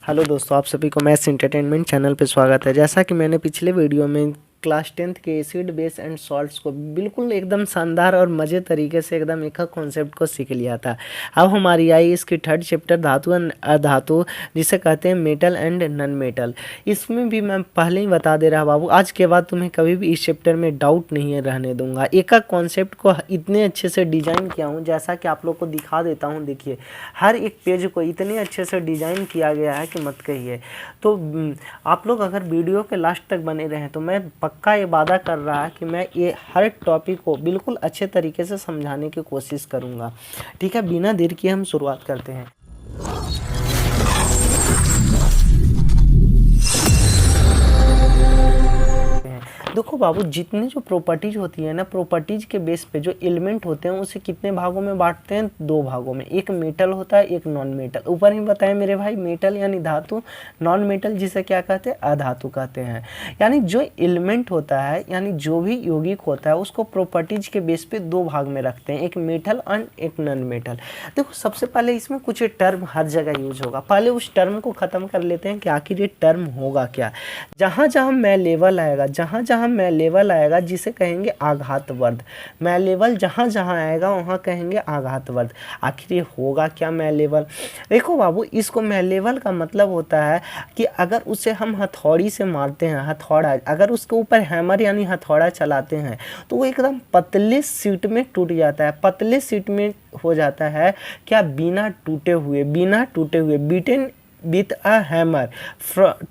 Hello दोस्तों, आप सभी को मैथ्स एंटरटेनमेंट चैनल पे स्वागत है। जैसा कि मैंने पिछले वीडियो में क्लास 10th के एसिड बेस एंड सॉल्ट्स को बिल्कुल एकदम शानदार और मज़े तरीके से एकदम एक कॉन्सेप्ट को सीख लिया था। अब हमारी आई इसकी थर्ड चैप्टर धातु एंड अधातु, जिसे कहते हैं मेटल एंड नॉन मेटल। इसमें भी मैं पहले ही बता दे रहा बाबू, आज के बाद तुम्हें कभी भी इस चैप्टर में डाउट नहीं है रहने दूंगा। एक कॉन्सेप्ट को इतने अच्छे से डिज़ाइन किया हूँ, जैसा कि आप लोग को दिखा देता हूँ। देखिए, हर एक पेज को इतने अच्छे से डिज़ाइन किया गया है कि मत कहिए। तो आप लोग अगर वीडियो के लास्ट तक बने रहें तो मैं पक्का ये वादा कर रहा है कि मैं ये हर टॉपिक को बिल्कुल अच्छे तरीके से समझाने की कोशिश करूँगा। ठीक है, बिना देर किए हम शुरुआत करते हैं। देखो बाबू, जितने जो प्रॉपर्टीज होती है ना, प्रॉपर्टीज के बेस पे जो एलिमेंट होते हैं उसे कितने भागों में बांटते हैं? दो भागों में। एक मेटल होता है, एक नॉन मेटल। ऊपर ही बताया मेरे भाई, मेटल यानी धातु, नॉन मेटल जिसे क्या कहते हैं? अधातु कहते हैं। यानी जो एलिमेंट होता है, यानी जो भी यौगिक होता है, उसको प्रॉपर्टीज के बेस पे दो भाग में रखते हैं, एक मेटल एंड एक नॉन मेटल। देखो, सबसे पहले इसमें कुछ टर्म हर जगह यूज होगा। पहले उस टर्म को खत्म कर लेते हैं कि आखिर ये टर्म होगा क्या। जहाँ जहाँ मैं लेवल आएगा, जहाँ जहाँ मैं लेवल आएगा, जिसे कहेंगे आघात वर्ध। मैं लेवल जहाँ जहाँ आएगा वहाँ कहेंगे आघात वर्ध। आखिर ये होगा क्या मैं लेवल? देखो बाबू, इसको मैं लेवल का मतलब होता है कि अगर उसे हम हथौड़ी से मारते हैं, हथौड़ा, अगर उसके ऊपर हैमर यानी हथौड़ा चलाते हैं तो वो एकदम पतले शीट में टूट जाता है। पतले शीट में हो जाता है क्या? बिना टूटे हुए, beaten with a hammer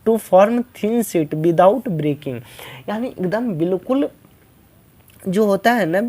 to form thin sheet without breaking। यानी एकदम बिल्कुल जो होता है ना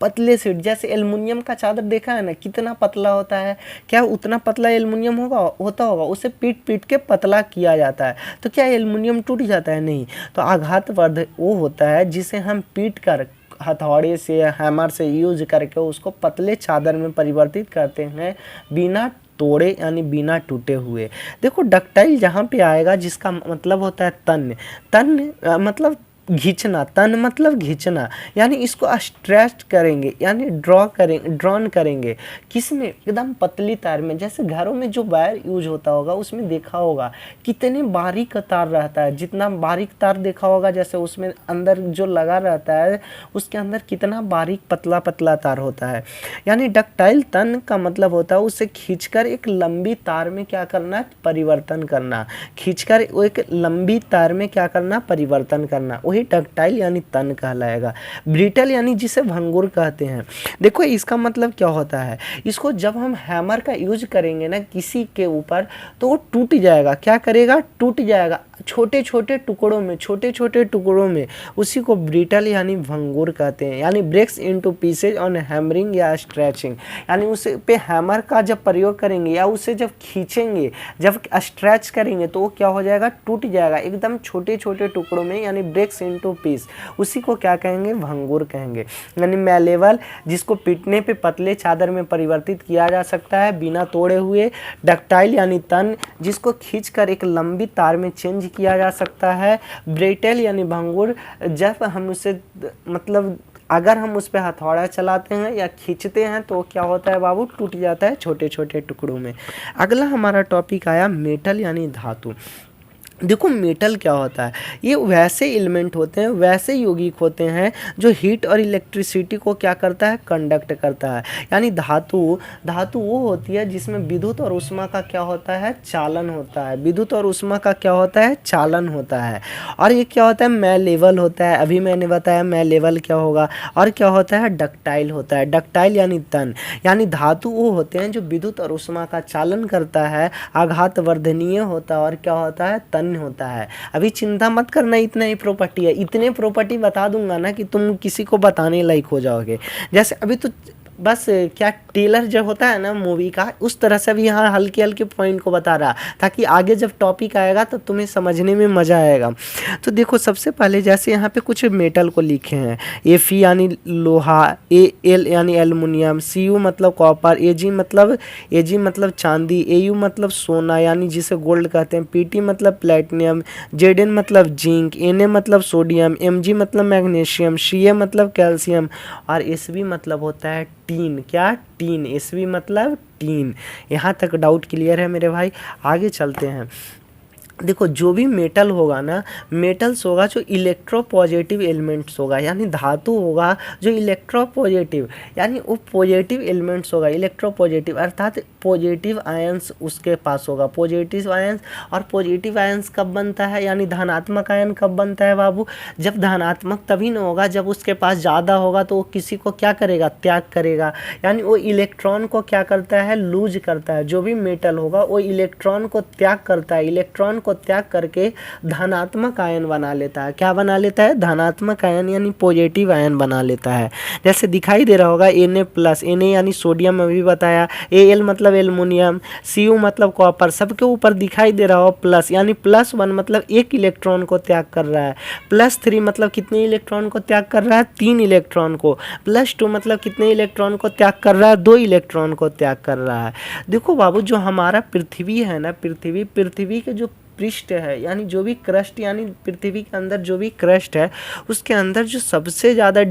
पतले शीट, जैसे एल्युमिनियम का चादर देखा है ना, कितना पतला होता है। क्या उतना पतला एल्युमिनियम होता होगा? उसे पीट के पतला किया जाता है, तो क्या एल्युमिनियम टूट जाता है? नहीं। तो आघात वर्ध वो होता है जिसे हम पीट कर हथौड़े से, हैमर से यूज करके उसको पतले चादर में परिवर्तित करते हैं, बिना तोड़े यानी बिना टूटे हुए। देखो, डक्टाइल जहाँ पे आएगा, जिसका मतलब होता है तन मतलब खींचना, तन मतलब खींचना, यानी इसको स्ट्रेच करेंगे, यानी ड्रॉन करेंगे। किस में? एकदम पतली तार में। जैसे घरों में जो वायर यूज होता होगा उसमें देखा होगा कितने बारीक तार रहता है। जितना बारीक तार देखा होगा, जैसे उसमें अंदर जो लगा रहता है उसके अंदर कितना बारीक पतला पतला तार होता है। यानी डक्टाइल तन का मतलब होता है उसे खींचकर एक लंबी तार में क्या करना? परिवर्तन करना। खींचकर एक लंबी तार में क्या करना? परिवर्तन करना। वही डक्टाइल यानी तन कहलाएगा। ब्रिटल यानी जिसे भंगुर कहते हैं। देखो, इसका मतलब क्या होता है? इसको जब हम हैमर का यूज करेंगे ना किसी के ऊपर, तो वो टूट जाएगा। क्या करेगा? टूट जाएगा छोटे छोटे टुकड़ों में। उसी को ब्रिटल यानी भंगुर कहते हैं। यानी breaks into pieces on hammering या स्ट्रेचिंग। यानी उस पे हैमर का जब प्रयोग करेंगे या उसे जब खींचेंगे, जब स्ट्रेच करेंगे, तो वो क्या हो जाएगा? टूट जाएगा एकदम छोटे छोटे टुकड़ों में, यानी ब्रेक्स इनटू पीस। उसी को क्या कहेंगे? भंगुर कहेंगे। यानी मैलेबल, जिसको पीटने पे पतले चादर में परिवर्तित किया जा सकता है बिना तोड़े हुए। डक्टाइल यानी तन, जिसको खींचकर एक लंबी तार में चेंज किया जा सकता है। ब्रिटल यानी भंगुर, जब हम उसे मतलब अगर हम उस पर हथौड़ा चलाते हैं या खींचते हैं तो क्या होता है बाबू? टूट जाता है छोटे छोटे टुकड़ों में। अगला हमारा टॉपिक आया मेटल यानी धातु। देखो, मेटल क्या होता है? ये वैसे एलिमेंट होते हैं, वैसे यौगिक होते हैं जो हीट और इलेक्ट्रिसिटी को क्या करता है? कंडक्ट करता है। यानी धातु वो होती है जिसमें विद्युत और ऊष्मा का क्या होता है? चालन होता है। विद्युत और ऊष्मा का क्या होता है? चालन होता है। और ये क्या होता है? मैलेबल होता है। अभी मैंने बताया मैलेबल क्या होगा। और क्या होता है? डक्टाइल होता है। डक्टाइल यानी तन। यानी धातु वो होते हैं जो विद्युत और ऊष्मा का चालन करता है, आघात वर्धनीय होता है, और क्या होता है? तन होता है। अभी चिंता मत करना, इतना ही प्रॉपर्टी है। इतने प्रॉपर्टी बता दूंगा ना कि तुम किसी को बताने लायक हो जाओगे। जैसे अभी तो बस क्या टेलर जो होता है ना मूवी का, उस तरह से भी यहाँ हल्के हल्के पॉइंट को बता रहा, ताकि आगे जब टॉपिक आएगा तो तुम्हें समझने में मज़ा आएगा। तो देखो, सबसे पहले जैसे यहाँ पे कुछ मेटल को लिखे हैं। Fe यानी लोहा, Al यानी एल्युमिनियम, Cu मतलब कॉपर, Ag मतलब चांदी, Au मतलब सोना यानी जिसे गोल्ड कहते हैं, Pt मतलब प्लेटिनियम, Zn मतलब जिंक, Na मतलब सोडियम, Mg मतलब मैग्नीशियम, Ca मतलब कैल्शियम, और Sb मतलब होता है टीन, क्या टीन, Sb मतलब टीन। यहाँ तक डाउट क्लियर है मेरे भाई? आगे चलते हैं। देखो जो भी मेटल होगा ना, मेटल्स होगा जो इलेक्ट्रोपॉजिटिव एलिमेंट्स होगा, यानी धातु होगा जो इलेक्ट्रोपॉजिटिव, यानी वो पॉजिटिव एलिमेंट्स होगा, इलेक्ट्रोपॉजिटिव अर्थात पॉजिटिव आयंस उसके पास होगा, पॉजिटिव आयंस। और पॉजिटिव आयंस कब बनता है, यानी धनात्मक आयन कब बनता है बाबू? जब धनात्मक तभी न होगा जब उसके पास ज़्यादा होगा तो वो किसी को क्या करेगा, त्याग करेगा, यानी वो इलेक्ट्रॉन को क्या करता है, लूज करता है। जो भी मेटल होगा वो इलेक्ट्रॉन को त्याग करता है, इलेक्ट्रॉन को त्याग करके धनात्मक आयन बना लेता है। क्या बना लेता है? धनात्मक आयन, यानी पॉजिटिव आयन बना लेता है। जैसे दिखाई दे रहा होगा Na+, Na यानी सोडियम अभी बताया, Al मतलब एल्युमिनियम, Cu मतलब कॉपर, सबके ऊपर दिखाई दे रहा हो प्लस, यानी +1 मतलब एक इलेक्ट्रॉन को त्याग कर रहा है, +3 मतलब कितने इलेक्ट्रॉन को त्याग कर रहा है, 3 इलेक्ट्रॉन को, +2 मतलब कितने इलेक्ट्रॉन को त्याग कर रहा है, 2 इलेक्ट्रॉन को त्याग कर रहा है। देखो बाबू जो हमारा पृथ्वी है ना, पृथ्वी के जो पृष्ठ है, यानी जो भी क्रस्ट, यानी पृथ्वी के अंदर जो भी क्रस्ट है उसके अंदर जो सबसे ज़्यादा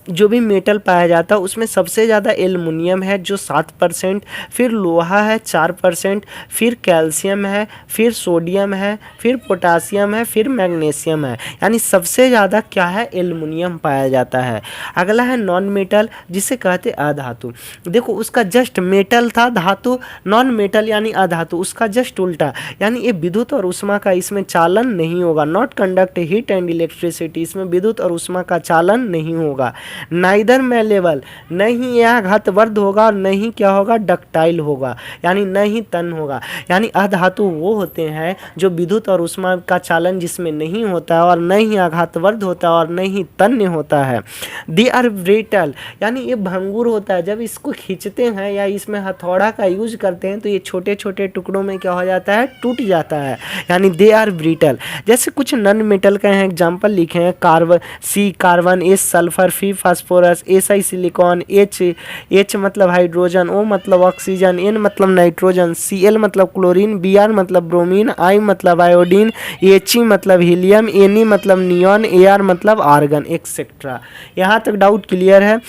जो भी मेटल पाया जाता है उसमें सबसे ज़्यादा एल्युमिनियम है जो 7%, फिर लोहा है 4%, फिर कैल्शियम है, फिर सोडियम है, फिर पोटासियम है, फिर मैग्नीशियम है, यानी सबसे ज़्यादा क्या है, एल्युमिनियम पाया जाता है। अगला है नॉन मेटल, जिसे कहते अधातु। देखो उसका जस्ट मेटल था धातु, नॉन मेटल यानी अधातु, उसका जस्ट उल्टा, यानी ये विद्युत और उष्मा का इसमें चालन नहीं होगा, not conduct heat and electricity, इसमें विद्युत और उष्मा का चालन नहीं होगा। नाइदर मैलेबल, नहीं यह घातवर्ध होगा और नहीं क्या होगा, डक्टाइल होगा, यानी नहीं तन होगा। यानी अधातु वो होते हैं जो विद्युत और उष्मा का चालन जिसमें नहीं होता है और नहीं आघातवर्ध होता है और नहीं तन्य होता है। दे आर ब्रिटल, यानी ये भंगुर होता है, जब इसको खींचते हैं या इसमें हथौड़ा का यूज करते हैं तो ये छोटे छोटे टुकड़ों में क्या हो जाता है, टूट जाता है, यानी दे आर ब्रिटल। जैसे कुछ नॉन मेटल का एग्जाम्पल लिखे हैं, कार्बन, सी कार्बन, एस सल्फर, फी फास्फोरस, SI सिलिकॉन, H मतलब हाइड्रोजन, O मतलब ऑक्सीजन, N मतलब नाइट्रोजन, Cl मतलब क्लोरीन, Br मतलब ब्रोमीन, I मतलब आयोडीन, He मतलब हीलियम, Ne मतलब नियॉन, Ar मतलब आर्गन, एक्सेट्रा। यहाँ तक डाउट क्लियर है?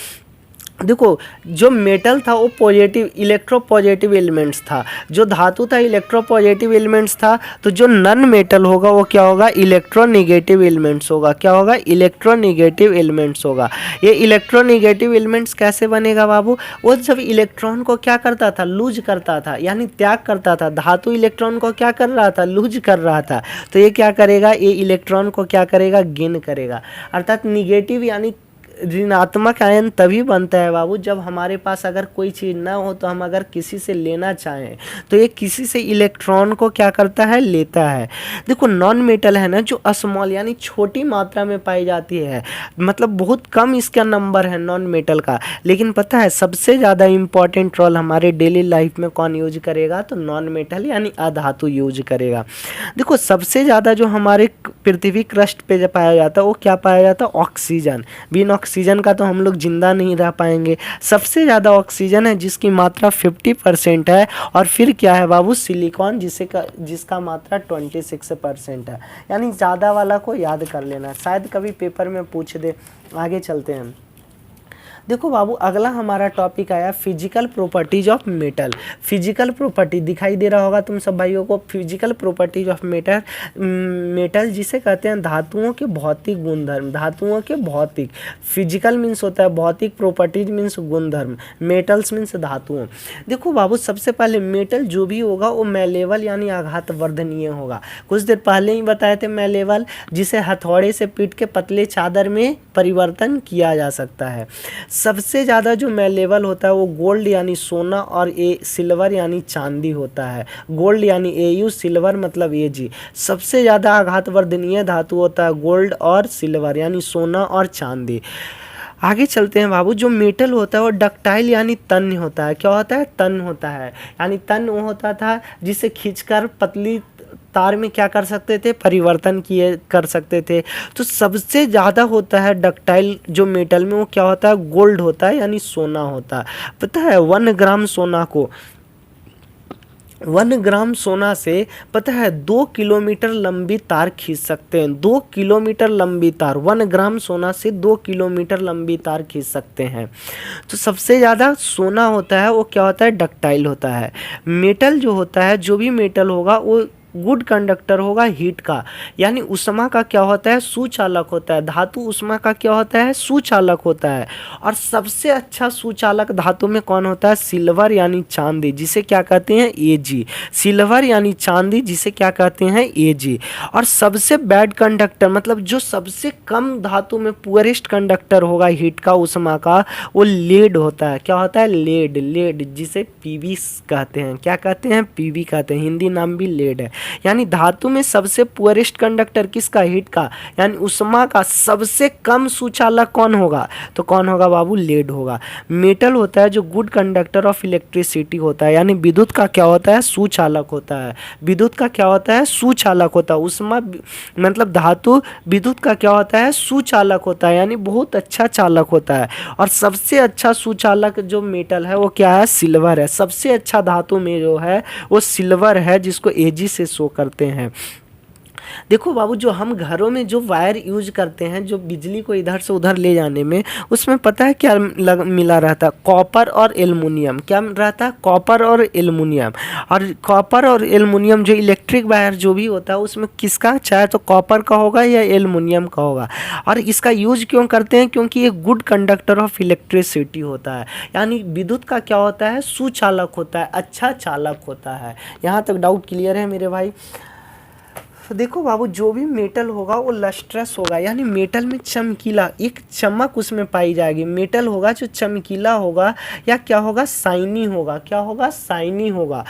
देखो जो मेटल था वो पॉजिटिव इलेक्ट्रोपॉजिटिव एलिमेंट्स था, जो धातु था इलेक्ट्रोपॉजिटिव एलिमेंट्स था, तो जो नॉन मेटल होगा वो क्या होगा, इलेक्ट्रोनेगेटिव एलिमेंट्स होगा। क्या होगा, इलेक्ट्रोनेगेटिव एलिमेंट्स होगा। ये इलेक्ट्रोनेगेटिव एलिमेंट्स कैसे बनेगा बाबू, वो जब इलेक्ट्रॉन को क्या करता था, लूज करता था, यानी त्याग करता था। धातु इलेक्ट्रॉन को क्या कर रहा था, लूज कर रहा था, तो ये क्या करेगा, ये इलेक्ट्रॉन को क्या करेगा, गेन करेगा। अर्थात निगेटिव यानी ऋणात्मक आयन तभी बनता है बाबू जब हमारे पास अगर कोई चीज़ ना हो तो हम अगर किसी से लेना चाहें तो ये किसी से इलेक्ट्रॉन को क्या करता है, लेता है। देखो नॉन मेटल है ना जो स्मॉल यानी छोटी मात्रा में पाई जाती है, मतलब बहुत कम इसका नंबर है नॉन मेटल का, लेकिन पता है सबसे ज़्यादा इम्पॉर्टेंट रोल हमारे डेली लाइफ में कौन यूज करेगा, तो नॉन मेटल यानी अधातु यूज करेगा। देखो सबसे ज़्यादा जो हमारे पृथ्वी क्रस्ट पे जो पाया जाता है वो क्या पाया जाता है, ऑक्सीजन। बिना ऑक्सीजन का तो हम लोग जिंदा नहीं रह पाएंगे। सबसे ज़्यादा ऑक्सीजन है जिसकी मात्रा 50% है, और फिर क्या है बाबू, सिलिकॉन जिसका मात्रा 26% है। यानी ज़्यादा वाला को याद कर लेना, शायद कभी पेपर में पूछ दे। आगे चलते हैं। देखो बाबू अगला हमारा टॉपिक आया physical properties of metal. Physical property दिखाई दे रहा होगा तुम सब भाइयों को, फिजिकल प्रॉपर्टीज ऑफ मेटल जिसे कहते हैं धातुओं के भौतिक गुणधर्म। धातुओं के भौतिक, फिजिकल मीन्स होता है भौतिक, प्रॉपर्टीज मीन्स गुणधर्म, मेटल्स मीन्स धातुओं। देखो बाबू सबसे पहले मेटल जो भी होगा वो मैलेबल यानी आघात वर्धनीय होगा। कुछ देर पहले ही बताए थे मैलेबल, जिसे हथौड़े से पीट के पतले चादर में परिवर्तन किया जा सकता है। सबसे ज़्यादा जो मैलेबल होता है वो गोल्ड यानी सोना और सिल्वर यानी चांदी होता है। गोल्ड यानी Au, सिल्वर मतलब Ag। सबसे ज़्यादा आघातवर्धनीय धातु होता है गोल्ड और सिल्वर यानी सोना और चांदी। आगे चलते हैं बाबू। जो मेटल होता है वो डक्टाइल यानी तन्य होता है। क्या होता है, तन्य होता है, यानी तन्य वो होता था जिसे खींचकर पतली तार में क्या कर सकते थे, परिवर्तन कर सकते थे। तो सबसे ज़्यादा होता है डक्टाइल जो मेटल में, वो क्या होता है, गोल्ड होता है यानी सोना होता है। पता है 1 ग्राम सोना को 1 ग्राम सोना से पता है 2 किलोमीटर लंबी तार खींच सकते हैं। 2 किलोमीटर लंबी तार, 1 ग्राम सोना से 2 किलोमीटर लंबी तार खींच सकते हैं। तो सबसे ज़्यादा सोना होता है वो क्या होता है, डक्टाइल होता है। मेटल जो होता है, जो भी मेटल होगा वो गुड कंडक्टर होगा हीट का, यानी उष्मा का क्या होता है, सुचालक होता है। धातु उष्मा का क्या होता है, सुचालक होता है। और सबसे अच्छा सुचालक धातु में कौन होता है, सिल्वर यानी चांदी, जिसे क्या कहते हैं, एजी। सिल्वर यानी चांदी, जिसे क्या कहते हैं, एजी। और सबसे बैड कंडक्टर, मतलब जो सबसे कम धातु में पुअरेस्ट कंडक्टर होगा हीट का, उष्मा का, वो लेड होता है। क्या होता है, लेड। लेड जिसे पीवी कहते हैं। क्या कहते हैं, पीवी कहते हैं। हिंदी नाम भी लेड है। यानी धातु में सबसे पुअरेस्ट कंडक्टर किसका, हीट का, यानी उष्मा का सबसे कम सुचालक कौन होगा, तो कौन होगा बाबू, लेड होगा। मेटल होता है जो गुड कंडक्टर ऑफ इलेक्ट्रिसिटी होता है, यानी विद्युत का क्या होता है, सुचालक होता है। विद्युत का क्या होता है, सुचालक होता है। उष्मा मतलब धातु विद्युत का क्या होता है, सुचालक होता है, यानी बहुत अच्छा चालक होता है। और सबसे अच्छा सुचालक जो मेटल है वो क्या है, सिल्वर है। सबसे अच्छा धातु में जो है वो सिल्वर है, जिसको एजी से शो करते हैं। देखो बाबू, जो हम घरों में जो वायर यूज करते हैं, जो बिजली को इधर से उधर ले जाने में, उसमें पता है क्या मिला रहता है, कॉपर और एल्युमिनियम। क्या रहता है, कॉपर और एल्युमिनियम। और कॉपर और एल्युमिनियम जो इलेक्ट्रिक वायर जो भी होता है उसमें किसका, चाहे तो कॉपर का होगा या एल्युमिनियम का होगा। और इसका यूज क्यों करते हैं, क्योंकि ये गुड कंडक्टर ऑफ इलेक्ट्रिसिटी होता है। यानी विद्युत का क्या होता है, सुचालक होता है, अच्छा चालक होता है। यहाँ तक डाउट क्लियर है मेरे भाई। तो देखो बाबू, जो भी मेटल होगा वो लस्ट्रस होगा, यानी मेटल में चमकीला, एक चमक उसमें पाई जाएगी। मेटल होगा जो चमकीला होगा, या क्या होगा, शाइनी होगा। क्या होगा, शाइनी होगा।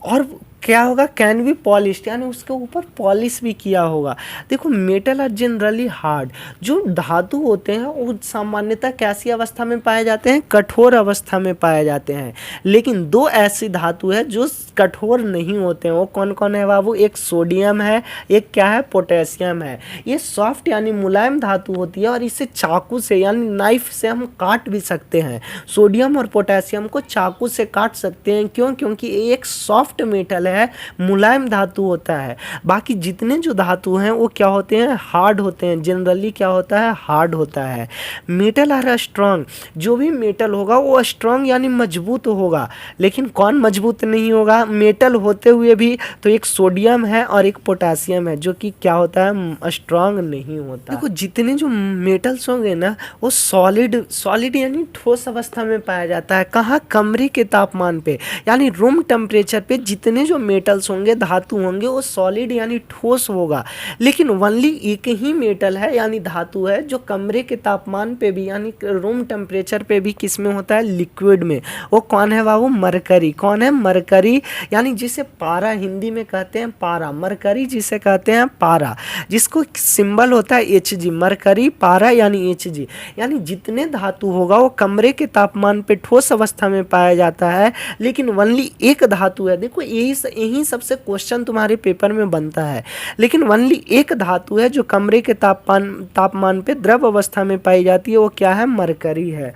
और क्या होगा, कैन बी पॉलिश्ड, यानी उसके ऊपर पॉलिश भी किया होगा। देखो मेटल आर जनरली हार्ड। जो धातु होते हैं वो सामान्यतः कैसी अवस्था में पाए जाते हैं, कठोर अवस्था में पाए जाते हैं। लेकिन दो ऐसी धातु है जो कठोर नहीं होते हैं। वो कौन कौन है बाबू, एक सोडियम है, एक क्या है, पोटेशियम है। ये सॉफ्ट यानी मुलायम धातु होती है और इसे चाकू से यानी नाइफ से हम काट भी सकते हैं। सोडियम और पोटेशियम को चाकू से काट सकते हैं। क्यों, क्योंकि ये एक सॉफ्ट मेटल है, मुलायम धातु होता है। बाकी जितने जो धातु हैं वो क्या होते हैं, हार्ड होते हैं। जनरली क्या होता है, हार्ड होता है। मेटल आर स्ट्रांग, जो भी मेटल होगा वो स्ट्रांग यानी मजबूत होगा। लेकिन कौन मजबूत नहीं होगा, मेटल होते हुए भी तो एक सोडियम है और एक पोटेशियम है जो कि क्या होता है, स्ट्रांग नहीं होता। देखो जितने जो मेटल्स होंगे ना वो सॉलिड यानी ठोस अवस्था में पाया जाता है। कहाँ, कमरे के तापमान पे, यानी रूम टेम्परेचर पे जितने जो मेटल्स होंगे, धातु होंगे, वो सॉलिड यानी ठोस होगा। लेकिन ओनली एक ही मेटल है यानी धातु है जो कमरे के तापमान पे भी यानी रूम टेम्परेचर पे भी किस में होता है, लिक्विड में। वो कौन है बाबू, मरकरी। कौन है, मरकरी, यानी जिसे पारा हिंदी में कहते हैं, पारा। मरकरी जिसे कहते हैं पारा, जिसको सिंबल होता है Hg। मरकरी, पारा यानी Hg। यानी जितने धातु होगा वो कमरे के तापमान पे ठोस अवस्था में पाया जाता है। लेकिन ओनली एक धातु है, देखो यही सबसे क्वेश्चन तुम्हारे पेपर में बनता है। लेकिन ओनली एक धातु है जो कमरे के तापमान पे द्रव अवस्था में पाई जाती है, वो क्या है, मरकरी है।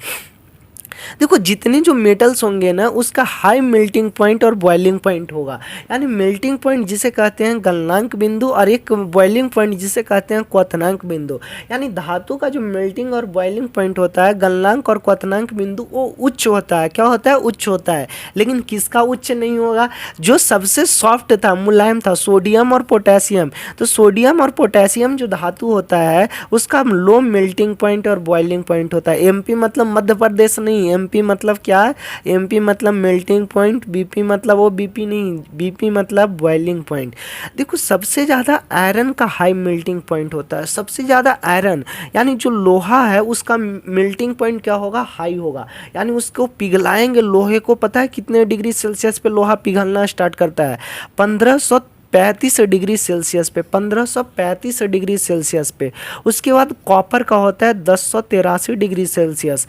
देखो जितने जो मेटल्स होंगे ना उसका हाई मेल्टिंग पॉइंट और बॉइलिंग पॉइंट होगा। यानी मेल्टिंग पॉइंट जिसे कहते हैं गलनांक बिंदु और एक बॉइलिंग पॉइंट जिसे कहते हैं क्वथनांक बिंदु। यानी धातु का जो मेल्टिंग और बॉइलिंग पॉइंट होता है, गलनांक और क्वथनांक बिंदु, वो उच्च होता है। क्या होता है, उच्च होता है। लेकिन किसका उच्च नहीं होगा, जो सबसे सॉफ्ट था, मुलायम था, सोडियम और पोटेशियम। तो सोडियम और पोटेशियम जो धातु होता है उसका लो मेल्टिंग पॉइंट और बॉइलिंग पॉइंट होता है। एमपी मतलब मध्य प्रदेश नहीं, एमपी मतलब क्या है, एमपी मतलब मेल्टिंग पॉइंट, बीपी मतलब वो बीपी नहीं, बीपी मतलब बॉइलिंग पॉइंट। देखो सबसे ज़्यादा आयरन का हाई मेल्टिंग पॉइंट होता है। सबसे ज़्यादा आयरन यानी जो लोहा है उसका मेल्टिंग पॉइंट क्या होगा, हाई होगा। यानी उसको पिघलाएंगे लोहे को, पता है कितने डिग्री सेल्सियस पे लोहा पिघलना स्टार्ट करता है, 1500 1535 डिग्री सेल्सियस पे, 1535 डिग्री सेल्सियस पे। उसके बाद कॉपर का होता है 1083 डिग्री सेल्सियस।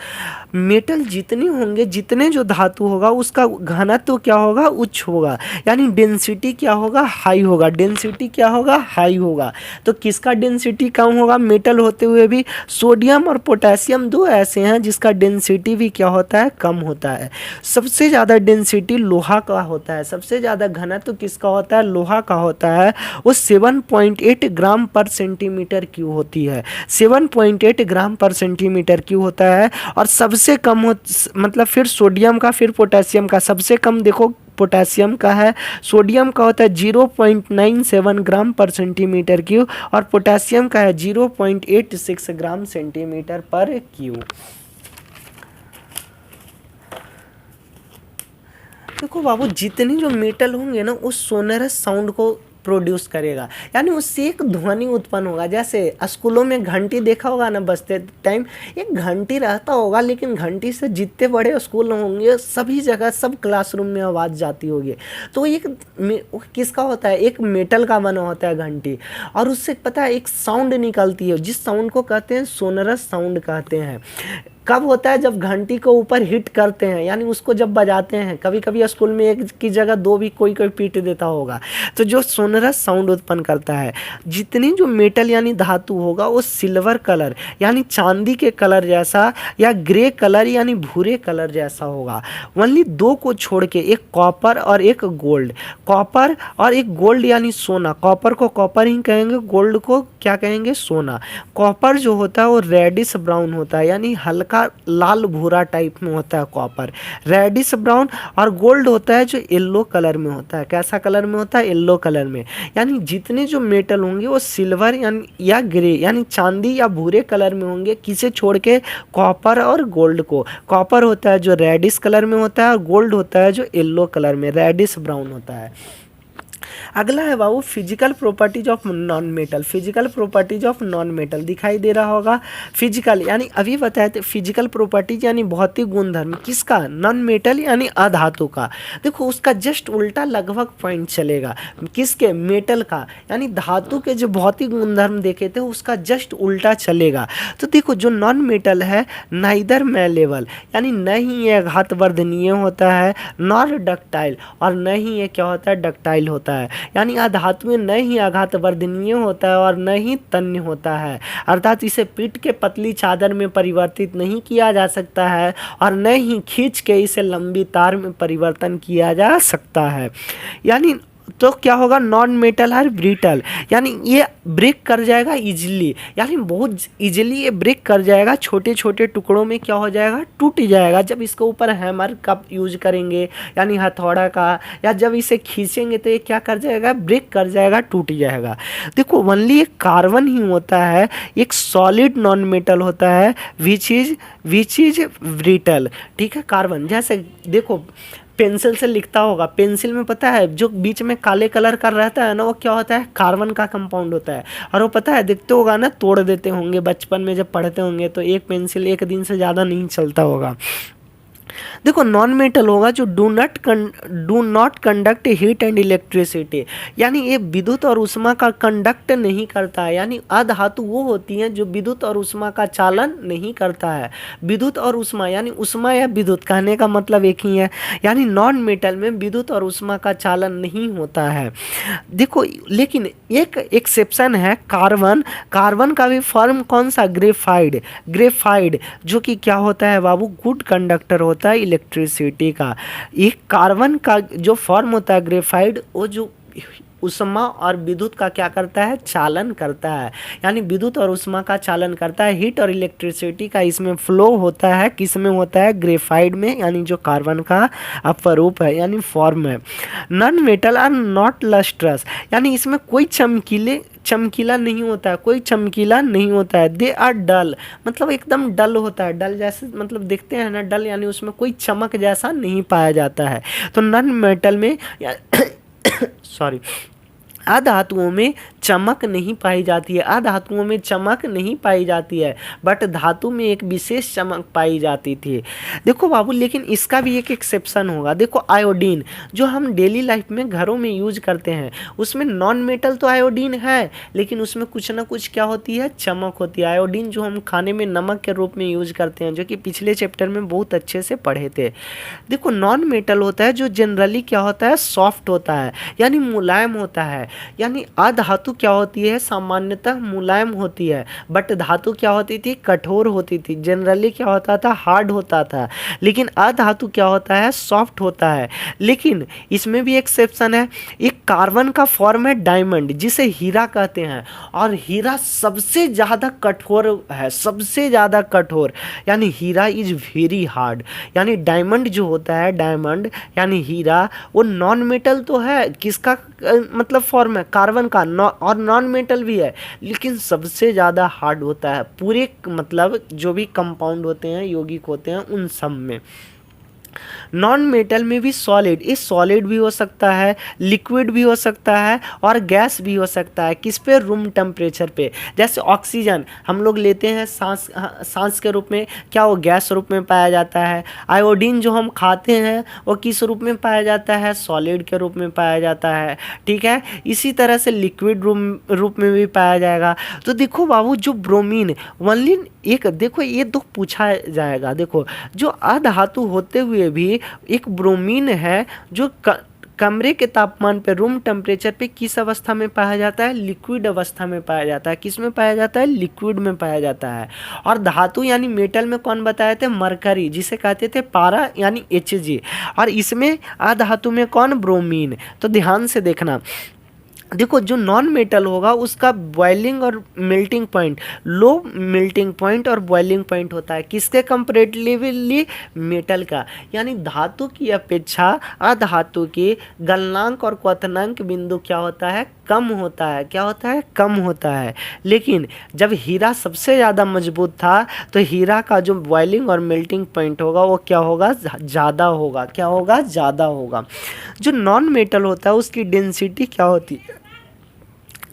मेटल जितने होंगे, जितने जो धातु होगा उसका घनत्व क्या होगा, उच्च होगा, यानी डेंसिटी क्या होगा, हाई होगा। डेंसिटी क्या होगा, हाई होगा। तो किसका डेंसिटी कम होगा मेटल होते हुए भी? सोडियम और पोटेशियम दो ऐसे हैं जिसका डेंसिटी भी क्या होता है, कम होता है। सबसे ज़्यादा डेंसिटी लोहा का होता है, सबसे ज़्यादा घनत्व किसका होता है, लोहा का होता है। वो 7.8 ग्राम पर सेंटीमीटर क्यूब होती है, 7.8 ग्राम पर सेंटीमीटर क्यूब होता है। और सबसे कम मतलब फिर सोडियम का, फिर पोटेशियम का। सबसे कम देखो पोटेशियम का है, सोडियम का होता है 0.97 ग्राम पर सेंटीमीटर क्यूब, और पोटेशियम का है 0.86 ग्राम सेंटीमीटर पर क्यूब। देखो बाबू, जितने जो मेटल होंगे ना उस सोनरस साउंड को प्रोड्यूस करेगा, यानी उससे एक ध्वनि उत्पन्न होगा। जैसे स्कूलों में घंटी देखा होगा ना, बजते टाइम एक घंटी रहता होगा, लेकिन घंटी से जितने बड़े स्कूल होंगे सभी जगह, सब क्लासरूम में आवाज़ जाती होगी। तो एक किसका होता है, एक मेटल का बना होता है घंटी, और उससे पता है एक साउंड निकलती है, जिस साउंड को कहते हैं सोनरस साउंड कहते हैं। कब होता है, जब घंटी को ऊपर हिट करते हैं, यानी उसको जब बजाते हैं। कभी कभी स्कूल में एक की जगह दो भी कोई कोई पीट देता होगा, तो जो सोनरस साउंड उत्पन्न करता है। जितनी जो मेटल यानी धातु होगा वो सिल्वर कलर यानी चांदी के कलर जैसा, या ग्रे कलर यानी भूरे कलर जैसा होगा। ओनली दो को छोड़ के, एक कॉपर और एक गोल्ड। कॉपर और एक गोल्ड यानी सोना। कॉपर को कॉपर ही कहेंगे, गोल्ड को क्या कहेंगे, सोना। कॉपर जो होता है वो रेडिश ब्राउन होता है, यानी हल्का लाल भूरा टाइप में होता है कॉपर, रेडिश ब्राउन। और गोल्ड होता है जो येलो कलर में होता है। कैसा कलर में होता है, येलो कलर में। यानी जितने जो मेटल होंगे वो सिल्वर यानी या ग्रे यानी चांदी या भूरे कलर में होंगे, किसे छोड़ के, कॉपर और गोल्ड को। कॉपर होता है जो रेडिश कलर में होता है, और गोल्ड होता है जो येलो कलर में, रेडिश ब्राउन होता है। अगला है बाबू physical properties of non metal. Physical properties of non metal दिखाई दे रहा होगा। फिजिकल यानी अभी बताए थे, फिजिकल प्रॉपर्टीज यानी भौतिक गुणधर्म किसका, नॉन मेटल यानी अधातु का। देखो उसका जस्ट उल्टा लगभग पॉइंट चलेगा, किसके, मेटल का। यानी धातु के जो भौतिक गुणधर्म देखे थे उसका जस्ट उल्टा चलेगा। तो देखो जो नॉन मेटल है, नाइदर मैलेबल यानी न ही ये घातवर्धनीय होता है, नॉर डक्टाइल और न ही ये क्या होता है, डक्टाइल होता है। यानी अधातु में न ही आघात वर्धनीय होता है और न ही तन्य होता है, अर्थात इसे पीट के पतली चादर में परिवर्तित नहीं किया जा सकता है, और न ही खींच के इसे लंबी तार में परिवर्तन किया जा सकता है। यानी तो क्या होगा, नॉन मेटल है ब्रिटल, यानी ये ब्रेक कर जाएगा इजीली, यानी बहुत इजीली ये ब्रेक कर जाएगा, छोटे छोटे टुकड़ों में क्या हो जाएगा, टूट जाएगा। जब इसके ऊपर हैमर का यूज करेंगे यानी हथौड़ा का, या जब इसे खींचेंगे तो ये क्या कर जाएगा, ब्रेक कर जाएगा, टूट जाएगा। देखो ओनली एक कार्बन ही होता है, एक सॉलिड नॉन मेटल होता है विच इज ब्रिटल। ठीक है, कार्बन जैसे देखो पेंसिल से लिखता होगा, पेंसिल में पता है जो बीच में काले कलर का रहता है ना, वो क्या होता है, कार्बन का कंपाउंड होता है। और वो पता है देखते होगा ना, तोड़ देते होंगे बचपन में जब पढ़ते होंगे, तो एक पेंसिल एक दिन से ज़्यादा नहीं चलता होगा। देखो नॉन मेटल होगा जो do not conduct heat and electricity, यानी ये विद्युत और ऊष्मा का कंडक्ट नहीं करता है। यानी अधातु वो होती हैं जो विद्युत और ऊष्मा का चालन नहीं करता है। विद्युत और ऊष्मा यानी ऊष्मा या विद्युत, कहने का मतलब एक ही है। यानी नॉन मेटल में विद्युत और ऊष्मा का चालन नहीं होता है। देखो लेकिन एक एक्सेप्शन है, कार्बन। कार्बन का भी फॉर्म कौन सा, ग्रेफाइड जो कि क्या होता है बाबू, गुड कंडक्टर होता है इलेक्ट्रिसिटी का। एक कार्बन का जो फॉर्म होता है ग्रेफाइड, वो जो ऊष्मा और विद्युत का क्या करता है, चालन करता है। यानी विद्युत और ऊष्मा का चालन करता है, हीट और इलेक्ट्रिसिटी का इसमें फ्लो होता है। किस में होता है, ग्रेफाइड में, यानी जो कार्बन का अपरूप है यानी फॉर्म है। Non metal are not lustrous, यानी इसमें कोई चमकीला नहीं होता है, कोई चमकीला नहीं होता है। दे आर डल, मतलब एकदम डल होता है, डल जैसे मतलब देखते हैं ना डल, यानी उसमें कोई चमक जैसा नहीं पाया जाता है। तो नॉन मेटल में सॉरी अधातुओं में चमक नहीं पाई जाती है, अधातुओं में चमक नहीं पाई जाती है, बट धातु में एक विशेष चमक पाई जाती थी। देखो बाबू, लेकिन इसका भी एक एक्सेप्शन होगा। देखो आयोडीन जो हम डेली लाइफ में घरों में यूज करते हैं, उसमें नॉन मेटल तो आयोडीन है, लेकिन उसमें कुछ ना कुछ क्या होती है, चमक होती है। आयोडीन जो हम खाने में नमक के रूप में यूज करते हैं, जो कि पिछले चैप्टर में बहुत अच्छे से पढ़े थे। देखो नॉन मेटल होता है जो जनरली क्या होता है, सॉफ्ट होता है, यानी मुलायम होता है। यानी अधातु क्या होती है, सामान्यतः मुलायम होती है, बट धातु क्या होती थी, कठोर होती थी। जनरली क्या होता था, हार्ड होता था, लेकिन अधातु क्या होता है, सॉफ्ट होता है। लेकिन इसमें भी एक्सेप्शन है। एक कार्बन का फॉर्म है डायमंड, जिसे हीरा कहते हैं, और हीरा सबसे ज़्यादा कठोर है, सबसे ज़्यादा कठोर, यानी हीरा इज वेरी हार्ड। यानी डायमंड जो होता है, डायमंड यानी हीरा, वो नॉन मेटल तो है, किसका मतलब फॉर्म है, कार्बन का, और नॉन मेटल भी है, लेकिन सबसे ज़्यादा हार्ड होता है पूरे, मतलब जो भी कंपाउंड होते हैं, यौगिक होते हैं, उन सब में। नॉन मेटल में भी सॉलिड, ये सॉलिड भी हो सकता है, लिक्विड भी हो सकता है, और गैस भी हो सकता है। किस पे, रूम टेम्परेचर पे। जैसे ऑक्सीजन हम लोग लेते हैं सांस के रूप में, क्या वो गैस रूप में पाया जाता है। आयोडीन जो हम खाते हैं वो किस रूप में पाया जाता है, सॉलिड के रूप में पाया जाता है। ठीक है, इसी तरह से लिक्विड रूप में भी पाया जाएगा। तो देखो बाबू, जो ब्रोमीन ओनली एक, देखो ये तो पूछा जाएगा। देखो जो अधातु होते हुए भी एक ब्रोमीन है जो कमरे के तापमान पे, रूम टेम्परेचर पे किस अवस्था में पाया जाता है, लिक्विड अवस्था में पाया जाता है। किस में पाया जाता है, लिक्विड में पाया जाता है। और धातु यानी मेटल में कौन बताए थे, मरकरी, जिसे कहते थे पारा यानी Hg। और इसमें अधातु में कौन, ब्रोमीन। तो ध्यान से देखना, देखो जो नॉन मेटल होगा उसका बॉइलिंग और melting point, low melting point और बॉइलिंग पॉइंट होता है, किसके कंपैरेटिवली, मेटल का। यानी धातु की अपेक्षा अधातु की गलनांक और क्वथनांक बिंदु क्या होता है, कम होता है। क्या होता है, कम होता है। लेकिन जब हीरा सबसे ज़्यादा मजबूत था, तो हीरा का जो बॉइलिंग और मेल्टिंग पॉइंट होगा वो क्या होगा, ज़्यादा होगा। क्या होगा, ज़्यादा होगा। जो नॉन मेटल होता है उसकी डेंसिटी क्या होती है,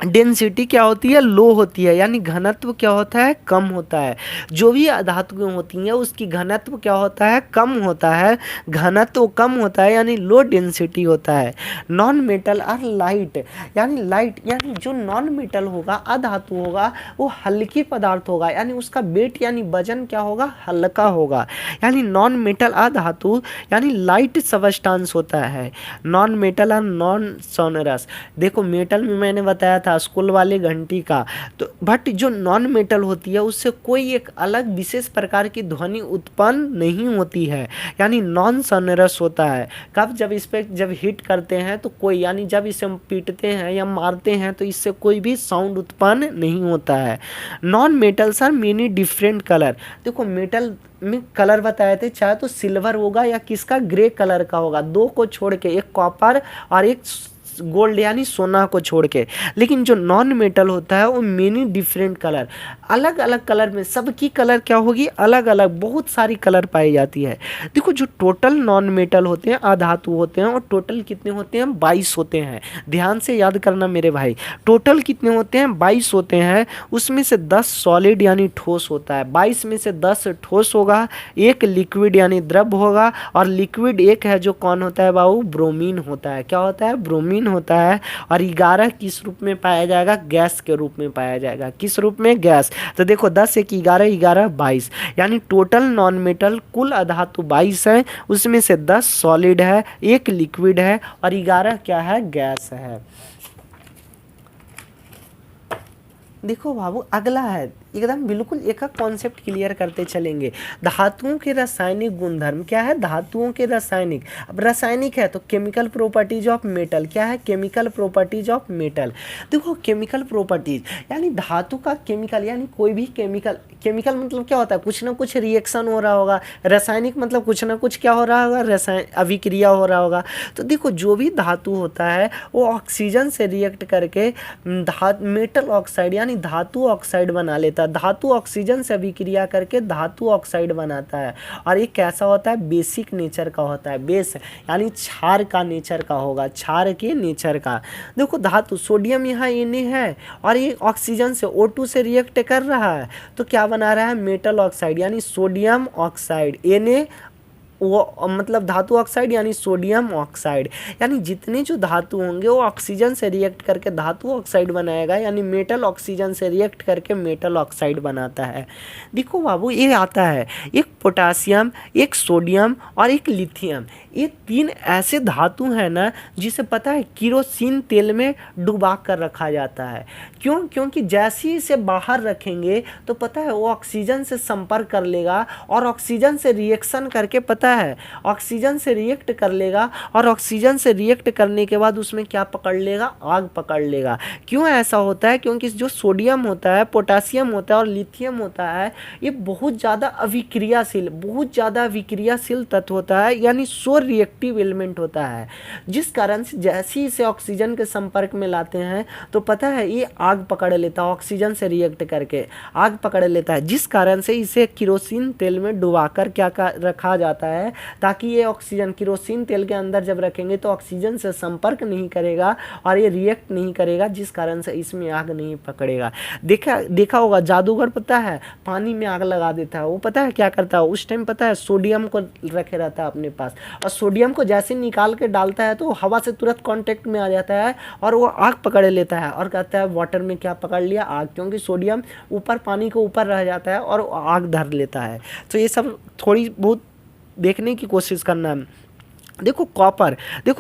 डेंसिटी क्या होती है, लो होती है, यानी घनत्व क्या होता है, कम होता है। जो भी धातुएं होती हैं उसकी घनत्व क्या होता है, कम होता है, घनत्व कम होता है, यानी लो डेंसिटी होता है। नॉन मेटल और लाइट, यानी लाइट, यानी जो नॉन मेटल होगा, अधातु होगा, वो हल्की पदार्थ होगा, यानी उसका वेट यानी वजन क्या होगा, हल्का होगा। यानी नॉन मेटल अधातु यानी लाइट सबस्टांस होता है। नॉन मेटल और नॉन सोनरस, देखो मेटल में मैंने बताया था स्कूल वाले घंटी का, तो बट जो नॉन मेटल होती है उससे कोई एक अलग विशेष प्रकार की ध्वनि उत्पन्न नहीं होती है, यानी नॉन सोनरस होता है। कब, जब इस पे जब हिट करते हैं तो कोई, यानी जब इसे हम पीटते हैं या मारते हैं तो इससे कोई भी साउंड उत्पन्न नहीं होता है। Non metals are many different colour, देखो मेटल में कलर बताए थे, चाहे तो सिल्वर होगा या किसका, ग्रे कलर का होगा, दो को छोड़ के, एक कॉपर और एक गोल्ड यानी सोना को छोड़ के। लेकिन जो नॉन मेटल होता है वो मेनी डिफरेंट कलर, अलग अलग कलर में, सबकी कलर क्या होगी, अलग अलग, बहुत सारी कलर पाई जाती है। देखो जो टोटल नॉन मेटल होते हैं, अधातु होते हैं, और टोटल कितने होते हैं, 22 होते हैं। ध्यान से याद करना मेरे भाई, टोटल कितने होते हैं, 22 होते हैं। उसमें से 10 सॉलिड यानी ठोस होता है, 22 में से 10 ठोस होगा, एक लिक्विड यानी द्रव होगा, और लिक्विड एक है जो कौन होता है बाबू, ब्रोमीन होता है। क्या होता है, ब्रोमीन होता है। और 11 किस रूप में पाया जाएगा, गैस के रूप में पाया जाएगा। किस रूप में, गैस। तो देखो 10 1 11 11 22, यानी टोटल नॉन मेटल कुल अधातु 22 है, उसमें से 10 सॉलिड है, एक लिक्विड है, और 11 क्या है, गैस है। देखो बाबू अगला है, एकदम बिल्कुल एक कॉन्सेप्ट क्लियर करते चलेंगे। धातुओं के रासायनिक गुणधर्म क्या है, धातुओं के रासायनिक, अब रासायनिक है तो केमिकल प्रॉपर्टीज ऑफ मेटल, क्या है, केमिकल प्रॉपर्टीज ऑफ मेटल। देखो केमिकल प्रॉपर्टीज यानी धातु का केमिकल, यानी कोई भी केमिकल, केमिकल मतलब क्या होता है, कुछ ना कुछ रिएक्शन हो रहा होगा। रासायनिक मतलब कुछ ना कुछ क्या हो रहा होगा, रसायन अभिक्रिया हो रहा होगा। तो देखो जो भी धातु होता है वो ऑक्सीजन से रिएक्ट करके मेटल ऑक्साइड यानी यानी धातु ऑक्साइड बना लेता है। धातु ऑक्सीजन से अभिक्रिया करके धातु ऑक्साइड बनाता है और ये कैसा होता है, बेसिक नेचर का होता है। बेस यानी क्षार का नेचर का होगा, क्षार के नेचर का। देखो धातु सोडियम यहाँ Na है और ये ऑक्सीजन से O2 से रिएक्ट कर रहा है तो क्या बना रहा है, मेटल ऑक्साइड यानी सोडियम ऑक्साइड। Na वो मतलब धातु ऑक्साइड यानी सोडियम ऑक्साइड। यानी जितने जो धातु होंगे वो ऑक्सीजन से रिएक्ट करके धातु ऑक्साइड बनाएगा, यानी मेटल ऑक्सीजन से रिएक्ट करके मेटल ऑक्साइड बनाता है। देखो बाबू ये आता है, एक पोटासियम, एक सोडियम और एक लिथियम। ये तीन ऐसे धातु हैं ना जिसे पता है केरोसिन तेल में डुबा कर रखा जाता है। क्यों? क्योंकि जैसे ही इसे बाहर रखेंगे तो पता है वो ऑक्सीजन से संपर्क कर लेगा और ऑक्सीजन से रिएक्शन करके पता है ऑक्सीजन से रिएक्ट कर लेगा और ऑक्सीजन से रिएक्ट करने के बाद उसमें क्या पकड़ लेगा, आग पकड़ लेगा। क्यों ऐसा होता है? क्योंकि जो सोडियम होता है, पोटासियम होता है और लिथियम होता है, ये बहुत ज़्यादा अभिक्रियाशील तत्व होता है, यानी सो रिएक्टिव एलिमेंट होता है, जिस कारण से जैसे ही इसे ऑक्सीजन के संपर्क में लाते हैं तो पता है ये आग पकड़ लेता है, ऑक्सीजन से रिएक्ट करके आग पकड़ लेता है, जिस कारण से इसे केरोसिन तेल में डुबाकर क्या रखा जाता है ताकि ये ऑक्सीजन केरोसिन तेल के अंदर जब रखेंगे तो ऑक्सीजन से संपर्क नहीं करेगा और ये रिएक्ट नहीं करेगा, जिस कारण से इसमें आग नहीं पकड़ेगा। देखा होगा जादूगर पता है पानी में आग लगा देता है, वो पता है क्या करता है उस टाइम, पता है सोडियम को रखे रहता है अपने पास और सोडियम को जैसे निकाल के डालता है तो हवा से तुरंत कांटेक्ट में आ जाता है और वो आग पकड़ लेता है और कहता है वाटर में क्या पकड़ लिया, आग, क्योंकि सोडियम ऊपर पानी के ऊपर रह जाता है और आग धर लेता है। तो ये सब थोड़ी बहुत देखने की कोशिश करना है। देखो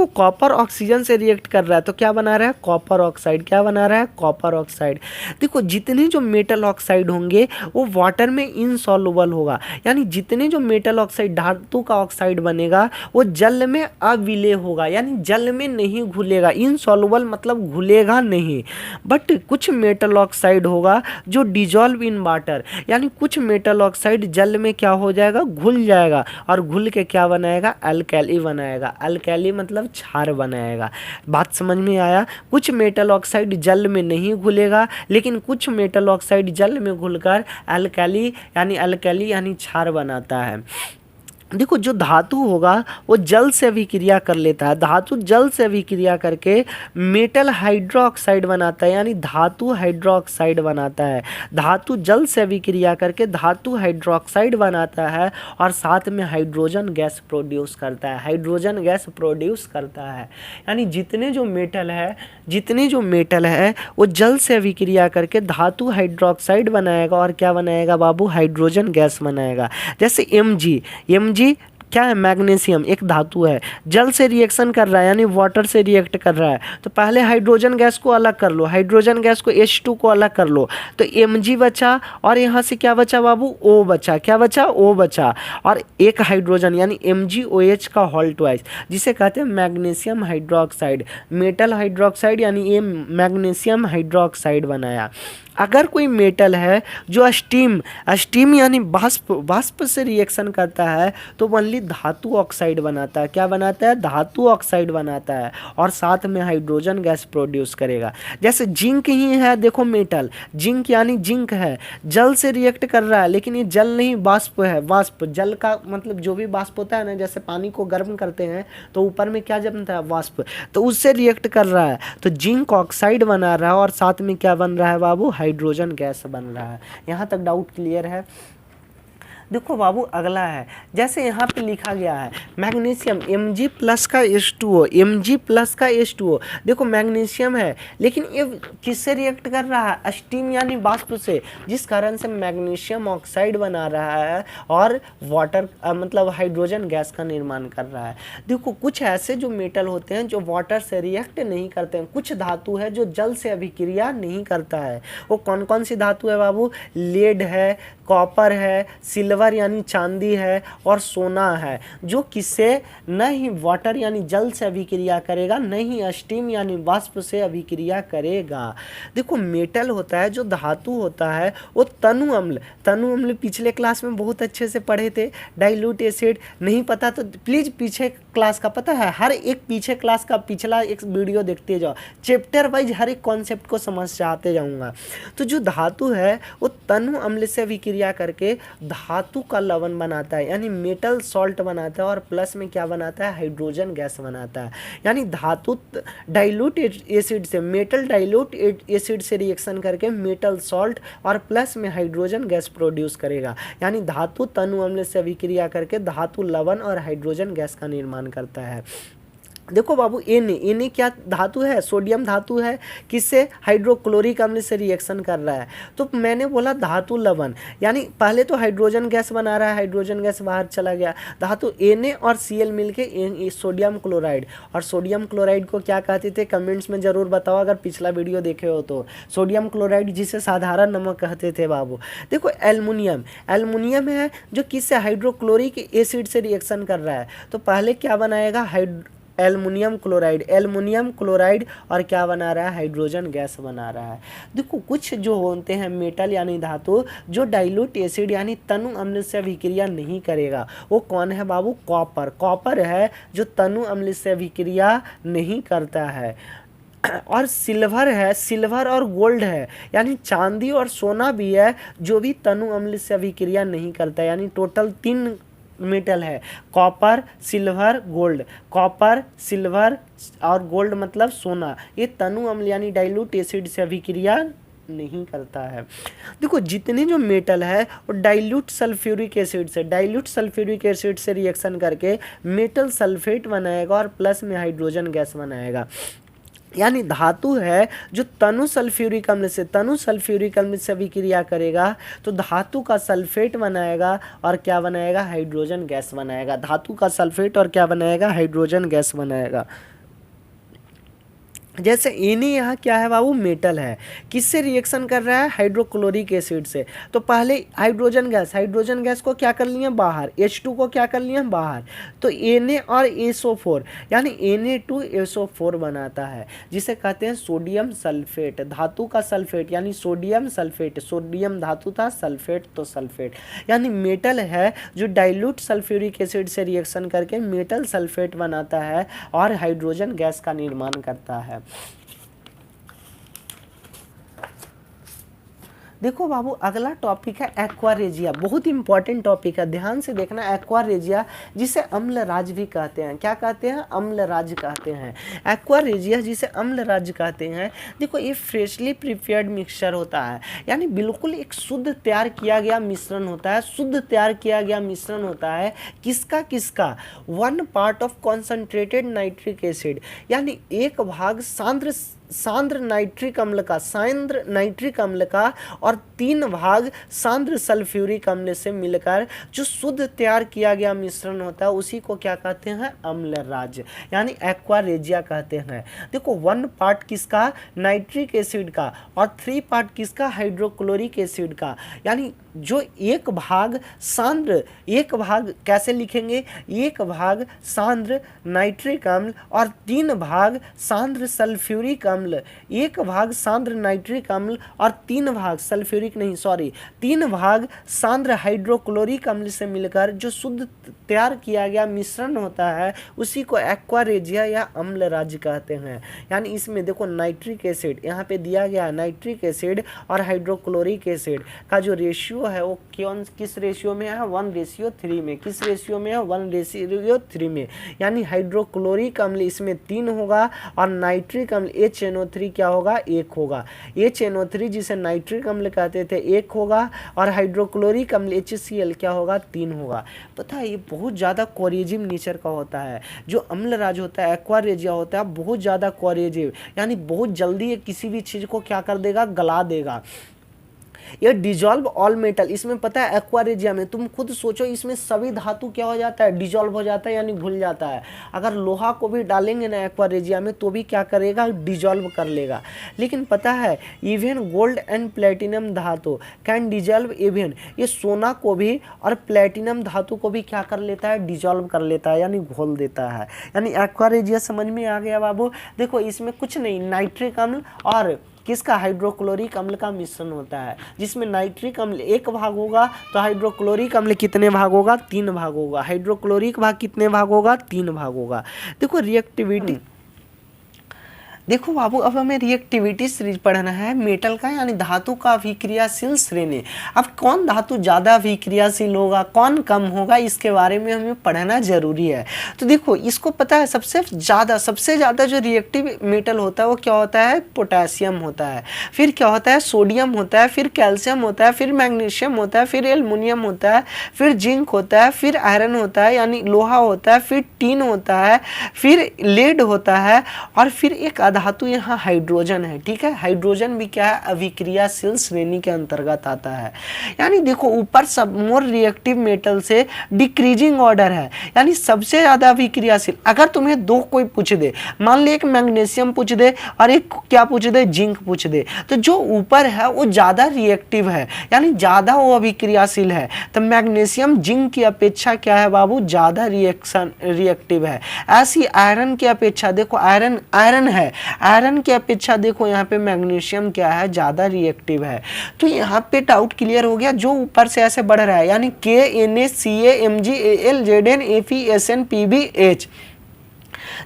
कॉपर ऑक्सीजन से रिएक्ट कर रहा है तो क्या बना रहा है, कॉपर ऑक्साइड। क्या बना रहा है, कॉपर ऑक्साइड। देखो जितने जो मेटल ऑक्साइड होंगे वो वाटर में इनसॉल्युबल होगा, यानी जितने जो मेटल ऑक्साइड धातु का ऑक्साइड बनेगा वो जल में अविलेय होगा, यानी जल में नहीं घुलेगा। इनसॉल्युबल मतलब घुलेगा नहीं। बट कुछ मेटल ऑक्साइड होगा जो डिजॉल्व इन वाटर, यानी कुछ मेटल ऑक्साइड जल में क्या हो जाएगा, घुल जाएगा और घुल के क्या बनाएगा, अल्कली बनाएगा। अल्कली मतलब क्षार बनाएगा। बात समझ में आया? कुछ मेटल ऑक्साइड जल में नहीं घुलेगा, लेकिन कुछ मेटल ऑक्साइड जल में घुलकर अल्कली यानी क्षार बनाता है। देखो जो धातु होगा वो जल से अभिक्रिया कर लेता है, धातु जल से अभिक्रिया करके मेटल हाइड्रोक्साइड बनाता है, यानी धातु हाइड्रोक्साइड बनाता है। धातु जल से अभिक्रिया करके धातु हाइड्रोक्साइड बनाता है और साथ में हाइड्रोजन गैस प्रोड्यूस करता है। यानी जितने जो मेटल है वो जल से अभिक्रिया करके धातु हाइड्रोक्साइड बनाएगा और क्या बनाएगा बाबू, हाइड्रोजन गैस बनाएगा। जैसे Mg क्या है, मैग्नीशियम एक धातु है, जल से रिएक्शन कर रहा है यानी वाटर से रिएक्ट कर रहा है, तो पहले हाइड्रोजन गैस को अलग कर लो, हाइड्रोजन गैस को H2 को अलग कर लो, तो Mg बचा और यहाँ से क्या बचा बाबू, O बचा। क्या बचा, O बचा और एक हाइड्रोजन यानी MgOH का होल ट्वाइस, जिसे कहते हैं मैग्नीशियम हाइड्रोक्साइड। मेटल हाइड्रोक्साइड यानी ये मैग्नीशियम हाइड्रोक्साइड बनाया। अगर कोई मेटल है जो स्टीम यानी वाष्प से रिएक्शन करता है तो ओनली धातु ऑक्साइड बनाता है। क्या बनाता है, धातु ऑक्साइड बनाता है और साथ में हाइड्रोजन गैस प्रोड्यूस करेगा। जैसे जिंक ही है, देखो मेटल जिंक यानी जिंक है, जल से रिएक्ट कर रहा है, लेकिन ये जल नहीं वाष्प है। वाष्प जल का मतलब जो भी वाष्प होता है ना, जैसे पानी को गर्म करते हैं तो ऊपर में क्या जमता है, वाष्प, तो उससे रिएक्ट कर रहा है, तो जिंक ऑक्साइड बना रहा है और साथ में क्या बन रहा है बाबू, हाइड्रोजन गैस बन रहा है। यहाँ तक डाउट क्लियर है? देखो बाबू अगला है, जैसे यहाँ पे लिखा गया है मैग्नीशियम Mg प्लस का H2O, देखो मैग्नीशियम है लेकिन ये किससे रिएक्ट कर रहा है, स्टीम यानी वाष्प से, जिस कारण से मैग्नीशियम ऑक्साइड बना रहा है और वाटर मतलब हाइड्रोजन गैस का निर्माण कर रहा है। देखो कुछ ऐसे जो मेटल होते हैं जो वाटर से रिएक्ट नहीं करते हैं, कुछ धातु है जो जल से अभिक्रिया नहीं करता है। वो कौन कौन सी धातु है बाबू, लेड है, कॉपर है, सिल्वर यानी चांदी है और सोना है, जो किससे न ही वाटर यानी जल से अभिक्रिया करेगा, न ही स्टीम यानी वाष्प से अभिक्रिया करेगा। देखो मेटल होता है, जो धातु होता है वो तनु अम्ल पिछले क्लास में बहुत अच्छे से पढ़े थे। डाइल्यूट एसिड नहीं पता तो प्लीज पीछे क्लास का, पता है हर एक पीछे क्लास का पिछला एक वीडियो देखते जाओ, चैप्टर वाइज हर एक कॉन्सेप्ट को समझाते जाऊंगा। तो जो धातु है वो तनु अम्ल से अभिक्रिया करके धातु का लवण बनाता है, यानी मेटल सॉल्ट बनाता है, और प्लस में क्या बनाता है, हाइड्रोजन गैस बनाता है। यानी धातु डाइल्यूट एसिड से, मेटल डाइल्यूट एसिड से रिएक्शन करके मेटल सॉल्ट और प्लस में हाइड्रोजन गैस प्रोड्यूस करेगा। यानी धातु तनु अम्ल से अभिक्रिया करके धातु लवण और हाइड्रोजन गैस का निर्माण करता है। देखो बाबू Na क्या धातु है, सोडियम धातु है, किससे, हाइड्रोक्लोरिक अम्ल से रिएक्शन कर रहा है। तो मैंने बोला धातु लवण, यानी पहले तो हाइड्रोजन गैस बना रहा है, हाइड्रोजन गैस बाहर चला गया, धातु Na और Cl मिलके सोडियम क्लोराइड, और सोडियम क्लोराइड को क्या कहते थे कमेंट्स में ज़रूर बताओ अगर पिछला वीडियो देखे हो तो। सोडियम क्लोराइड जिसे साधारण नमक कहते थे बाबू। देखो एल्युमिनियम है जो किससे, हाइड्रोक्लोरिक एसिड से रिएक्शन कर रहा है, तो पहले क्या बनाएगा, एल्युमिनियम क्लोराइड, और क्या बना रहा है, हाइड्रोजन गैस बना रहा है। देखो कुछ जो होते हैं मेटल यानी धातु जो डाइल्यूट एसिड यानी तनु अम्ल से अभिक्रिया नहीं करेगा, वो कौन है बाबू, कॉपर है जो तनु अम्ल से अभिक्रिया नहीं करता है। और सिल्वर और गोल्ड है, यानी चांदी और सोना भी है जो भी तनु अम्ल से अभिक्रिया नहीं करता है। यानी टोटल 3 मेटल है, कॉपर सिल्वर और गोल्ड मतलब सोना। ये तनु अम्ल यानी डाइल्यूट एसिड से अभिक्रिया नहीं करता है। देखो जितने जो मेटल है वो डाइल्यूट सल्फ्यूरिक एसिड से रिएक्शन करके मेटल सल्फेट बनाएगा और प्लस में हाइड्रोजन गैस बनाएगा। यानी धातु है जो तनु सल्फ्यूरिक अम्ल से अभिक्रिया करेगा तो धातु का सल्फेट बनाएगा और क्या बनाएगा, हाइड्रोजन गैस बनाएगा। धातु का सल्फेट और क्या बनाएगा, हाइड्रोजन गैस बनाएगा। जैसे Na यहाँ क्या है बाबू, मेटल है, किससे रिएक्शन कर रहा है, हाइड्रोक्लोरिक एसिड से। तो पहले हाइड्रोजन गैस को क्या कर लिए बाहर, H2 को क्या कर लिए बाहर, तो Na और SO4 यानी Na2SO4 बनाता है, जिसे कहते हैं सोडियम सल्फेट। धातु का सल्फेट यानी सोडियम सल्फेट, सोडियम धातु था, सल्फेट तो सल्फेट, यानी मेटल है जो डाइल्यूट सल्फ्यूरिक एसिड से रिएक्शन करके मेटल सल्फेट बनाता है और हाइड्रोजन गैस का निर्माण करता है। देखो बाबू अगला टॉपिक है एक्वारेजिया, बहुत इंपॉर्टेंट टॉपिक है, ध्यान से देखना। एक्वारेजिया जिसे अम्लराज भी कहते हैं, क्या कहते हैं, अम्लराज कहते हैं। एक्वारेजिया जिसे अम्लराज कहते हैं, देखो ये फ्रेशली प्रिपेयर्ड मिक्सचर होता है, यानी बिल्कुल एक शुद्ध तैयार किया गया मिश्रण होता है, किसका 1 part of concentrated nitric acid, यानी 1 भाग सांद्र नाइट्रिक अम्ल का और 3 भाग सांद्र सल्फ्यूरिक अम्ल से मिलकर जो शुद्ध तैयार किया गया मिश्रण होता है उसी को क्या कहते हैं, अम्लराज, यानी एक्वारेजिया कहते हैं। देखो 1 पार्ट किसका, नाइट्रिक एसिड का, और 3 पार्ट किसका, हाइड्रोक्लोरिक एसिड का, यानी जो 1 भाग कैसे लिखेंगे, 1 भाग सांद्र नाइट्रिक अम्ल और 3 भाग सांद्र सल्फ्यूरिक अम्ल, 1 भाग सांद्र नाइट्रिक अम्ल और 3 भाग 3 भाग सांद्र हाइड्रोक्लोरिक अम्ल से मिलकर जो शुद्ध तैयार किया गया मिश्रण होता है उसी को एक्वारेजिया या अम्लराज कहते हैं। यानी इसमें देखो नाइट्रिक एसिड यहाँ पे दिया गया, नाइट्रिक एसिड और हाइड्रोक्लोरिक एसिड का जो रेशियो है वो किस रेशियो में है, 1:3 में। किस रेशियो में है, 1:3 में। यानी हाइड्रोक्लोरिक अम्ल इसमें 3 होगा और नाइट्रिक अम्ल HNO3 क्या होगा, 1 होगा। HNO3 जिसे नाइट्रिक अम्ल कहते थे 1 होगा और हाइड्रोक्लोरिक अम्ल HCl क्या होगा, 3 होगा। पता है ये बहुत ज़्यादा कोरेजिव नेचर का होता है। जो अम्लराज होता है, एक्वारेजिया होता है, बहुत ज़्यादा कोरेजिव, यानी बहुत जल्दी ये किसी भी चीज़ को क्या कर देगा, गला देगा। ये डिजॉल्व ऑल मेटल, इसमें पता है एक्वारेजिया में तुम खुद सोचो, इसमें सभी धातु क्या हो जाता है, डिजॉल्व हो जाता है, यानी घुल जाता है। अगर लोहा को भी डालेंगे ना एक्वारेजिया में तो भी क्या करेगा, डिजॉल्व कर लेगा। लेकिन पता है इवन गोल्ड एंड प्लेटिनम धातु कैन डिजॉल्व इवन, ये सोना को भी और प्लेटिनम धातु को भी क्या कर लेता है, डिजॉल्व कर लेता है, यानी घोल देता है। यानी एक्वारेजिया समझ में आ गया बाबू। देखो इसमें कुछ नहीं, नाइट्रिक अम्ल और किसका, हाइड्रोक्लोरिक अम्ल का मिश्रण होता है, जिसमें नाइट्रिक अम्ल 1 भाग होगा तो हाइड्रोक्लोरिक अम्ल कितने भाग होगा, 3 भाग होगा। हाइड्रोक्लोरिक भाग कितने भाग होगा, 3 भाग होगा। देखो रिएक्टिविटी, देखो बाबू अब हमें रिएक्टिविटी सीरीज पढ़ना है मेटल का, यानी धातु का अभिक्रियाशील श्रेणी। अब कौन धातु ज़्यादा अभिक्रियाशील होगा, कौन कम होगा, इसके बारे में हमें पढ़ना जरूरी है। तो देखो इसको पता है सबसे ज़्यादा जो रिएक्टिव मेटल होता है वो क्या होता है, पोटेशियम होता है, फिर क्या होता है, सोडियम होता है, फिर कैल्शियम होता है, फिर मैग्नीशियम होता है, फिर एल्युमिनियम होता है, फिर जिंक होता है, फिर आयरन होता है यानी लोहा होता है, फिर टीन होता है, फिर लेड होता है, और फिर एक धातु यहाँ हाइड्रोजन है। ठीक है, हाइड्रोजन भी क्या है, अभिक्रियाशील श्रेणी के अंतर्गत आता है। यानी देखो ऊपर सब मोर रिएक्टिव मेटल से डिक्रीजिंग ऑर्डर है, यानी सबसे ज्यादा अभिक्रियाशील। अगर तुम्हें दो कोई पूछ दे, मान ली एक मैग्नीशियम पूछ दे और एक क्या पूछ दे, जिंक पूछ दे, तो जो ऊपर है वो ज्यादा रिएक्टिव है, यानी ज्यादा वो अभिक्रियाशील है। तो मैग्नीशियम जिंक की अपेक्षा क्या है बाबू, ज्यादा रिएक्टिव है। ऐसी आयरन की अपेक्षा देखो, आयरन है, आयरन की अपेक्षा देखो यहाँ पे मैग्नीशियम क्या है, ज्यादा रिएक्टिव है। तो यहाँ पे डाउट क्लियर हो गया, जो ऊपर से ऐसे बढ़ रहा है, यानी KNaCaMgAlZnApSnPbH।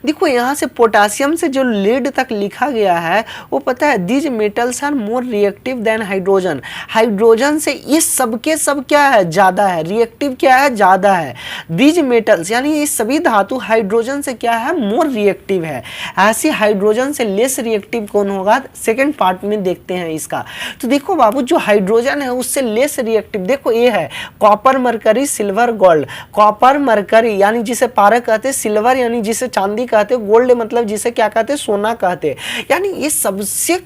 देखो यहाँ से पोटासियम से जो लेड तक लिखा गया है वो पता है, these metals are more reactive than hydrogen. Hydrogen से ये सब के सब क्या है, ज्यादा है, रिएक्टिव क्या है, ज्यादा है। दीज मेटल्स यानी ये सभी धातु हाइड्रोजन से क्या है, मोर रिएक्टिव है। ऐसे हाइड्रोजन से लेस रिएक्टिव कौन होगा, सेकेंड पार्ट में देखते हैं इसका। तो देखो बाबू जो हाइड्रोजन है उससे लेस रिएक्टिव, देखो ये है copper mercury silver gold. Copper mercury यानी जिसे पारक कहते हैं, सिल्वर यानी जिसे चांदी कहते, गोल्ड मतलब जिसे क्या कहते, सोना कहते। यानी ये सबसे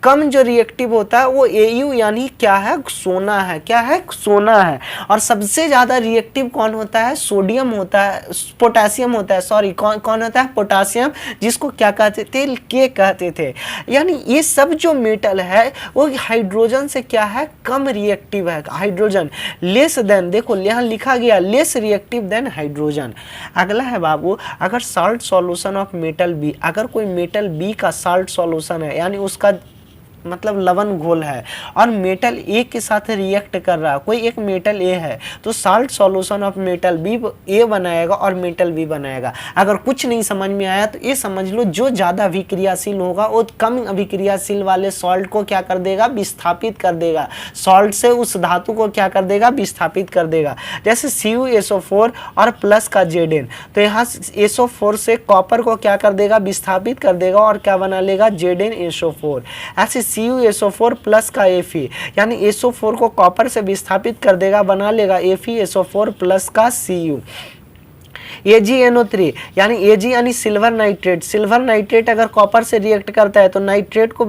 कम जो रिएक्टिव होता है वो Au यानी क्या है, सोना है। क्या है, सोना है। और सबसे ज्यादा रिएक्टिव कौन होता है, सोडियम होता है, पोटेशियम होता है, सॉरी कौन होता है, पोटेशियम, जिसको क्या कहते थे, के कहते थे। यानी ये सब जो मेटल है वो हाइड्रोजन से क्या है, कम रिएक्टिव है। हाइड्रोजन लेस देन, देखो यहाँ लिखा गया लेस रिएक्टिव देन हाइड्रोजन। अगला है बाबू, अगर salt solution of metal B, अगर कोई मेटल बी का साल्ट सॉल्यूशन है यानी उसका मतलब लवण घोल है और मेटल ए के साथ रिएक्ट कर रहा है, कोई एक मेटल ए है तो salt solution of metal B A बनाएगा और मेटल बी बनाएगा। अगर कुछ नहीं समझ में आया तो ये समझ लो जो ज़्यादा अभिक्रियाशील होगा वो कम अभिक्रियाशील वाले सॉल्ट को क्या कर देगा, विस्थापित कर देगा। सॉल्ट से उस धातु को क्या कर देगा, विस्थापित कर देगा। जैसे CuSO4 और प्लस का Zn, तो यहाँ SO4 से कॉपर को क्या कर देगा, विस्थापित कर देगा और क्या बना लेगा, ZnSO4। ऐसे CuSO4 प्लस का Fe यानी SO4 को कॉपर से विस्थापित कर देगा, बना लेगा FeSO4 प्लस का Cu। AgNO3 यानी Ag यानी सिल्वर नाइट्रेट, सिल्वर नाइट्रेट अगर कॉपर से रिएक्ट करता है तो नाइट्रेट को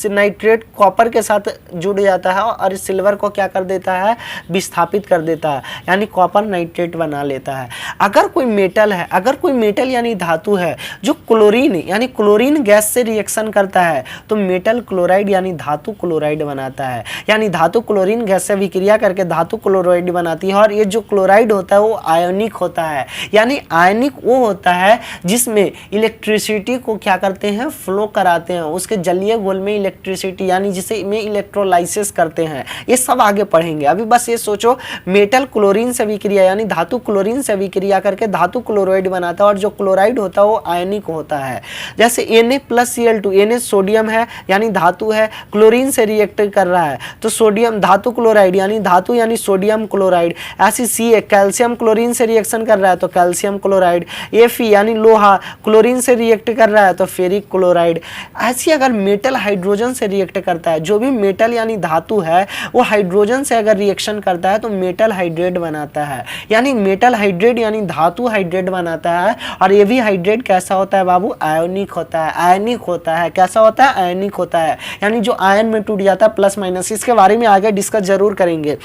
नाइट्रेट कॉपर के साथ जुड़ जाता है और सिल्वर को क्या कर देता है, विस्थापित कर देता है, यानी कॉपर नाइट्रेट बना लेता है। अगर कोई मेटल है, अगर कोई मेटल यानी धातु है जो क्लोरीन यानी क्लोरीन गैस से रिएक्शन करता है तो मेटल क्लोराइड यानी धातु क्लोराइड बनाता है। यानी धातु क्लोरीन गैस से विक्रिया करके धातु क्लोराइड बनाती है और ये जो क्लोराइड होता है वो आयोनिक होता है। यानी आयनिक वो होता है जिसमें इलेक्ट्रिसिटी को क्या करते हैं, फ्लो कराते हैं, उसके जलीय घोल में इलेक्ट्रिसिटी यानी जिसे में इलेक्ट्रोलाइसिस करते हैं। ये सब आगे पढ़ेंगे, अभी बस ये सोचो मेटल क्लोरीन से विक्रिया यानी धातु क्लोरीन से विक्रिया करके धातु क्लोराइड बनाता है और जो क्लोराइड होता है वो आयनिक होता है। जैसे Na+Cl2, Na सोडियम है यानी धातु है, क्लोरीन से रिएक्ट कर रहा है तो सोडियम धातु क्लोराइड यानी धातु यानी सोडियम क्लोराइड। ऐसी Ca कैल्शियम क्लोरीन से रिएक्शन कर रहा है तो कैल्शियम क्लोराइड। Fe यानी लोहा क्लोरीन से रिएक्ट कर रहा है तो फेरिक क्लोराइड। ऐसी अगर मेटल हाइड्रोजन से रिएक्ट करता है, जो भी मेटल यानी धातु है वो हाइड्रोजन से अगर रिएक्शन करता है तो मेटल हाइड्रेट बनाता है। यानी मेटल हाइड्रेट यानी धातु हाइड्रेट बनाता है। और ये भी हाइड्रेट कैसा होता है बाबू, आयोनिक होता है। आयनिक होता है, कैसा होता है, आयनिक होता है, यानी जो आयन में टूट जाता है प्लस माइनस। इसके बारे में आगे डिस्कस जरूर करेंगे।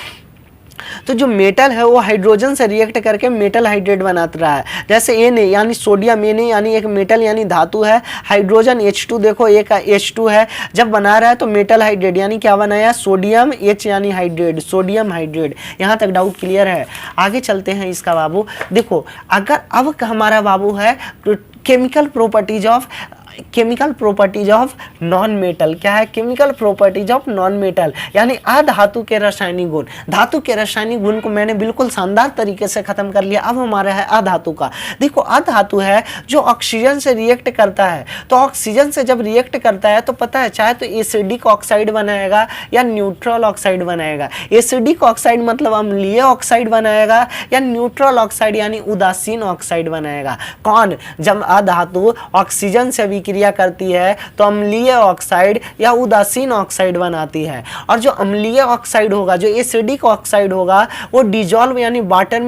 तो जो मेटल है वो हाइड्रोजन से रिएक्ट करके मेटल हाइड्रेट बनाता रहा है। जैसे Na यानी सोडियम, Na यानी एक मेटल यानी धातु है, हाइड्रोजन H2 देखो एक H2 है, जब बना रहा है तो मेटल हाइड्रेट यानी क्या बनाया, सोडियम H यानी हाइड्रेट, सोडियम हाइड्रेट। यहाँ तक डाउट क्लियर है। आगे चलते हैं इसका बाबू। देखो अगर अब हमारा बाबू है chemical properties of chemical properties of non metal. क्या है? Chemical properties of non metal, यानी अधातु के रासायनिक गुण। धातु के रासायनिक गुण को मैंने बिल्कुल शानदार तरीके से खत्म कर लिया। अब हमारा है अधातु का। देखो अधातु है जो ऑक्सीजन से रिएक्ट करता है, तो ऑक्सीजन से जब रिएक्ट करता है तो पता है चाहे तो एसिडिक ऑक्साइड बनाएगा या न्यूट्रल ऑक्साइड बनाएगा। एसिडिक ऑक्साइड मतलब अम्लीय ऑक्साइड बनाएगा, या न्यूट्रल ऑक्साइड यानी उदासीन ऑक्साइड बनाएगा। कौन? जब अधातु ऑक्सीजन से अभिक्रिया करती है तो अम्लीय ऑक्साइड या उदासीन ऑक्साइड बनाती है। और जो अम्लीय ऑक्साइड होगा, जो एसिडिक ऑक्साइड होगा, वो डिजॉल्व यानी वाटर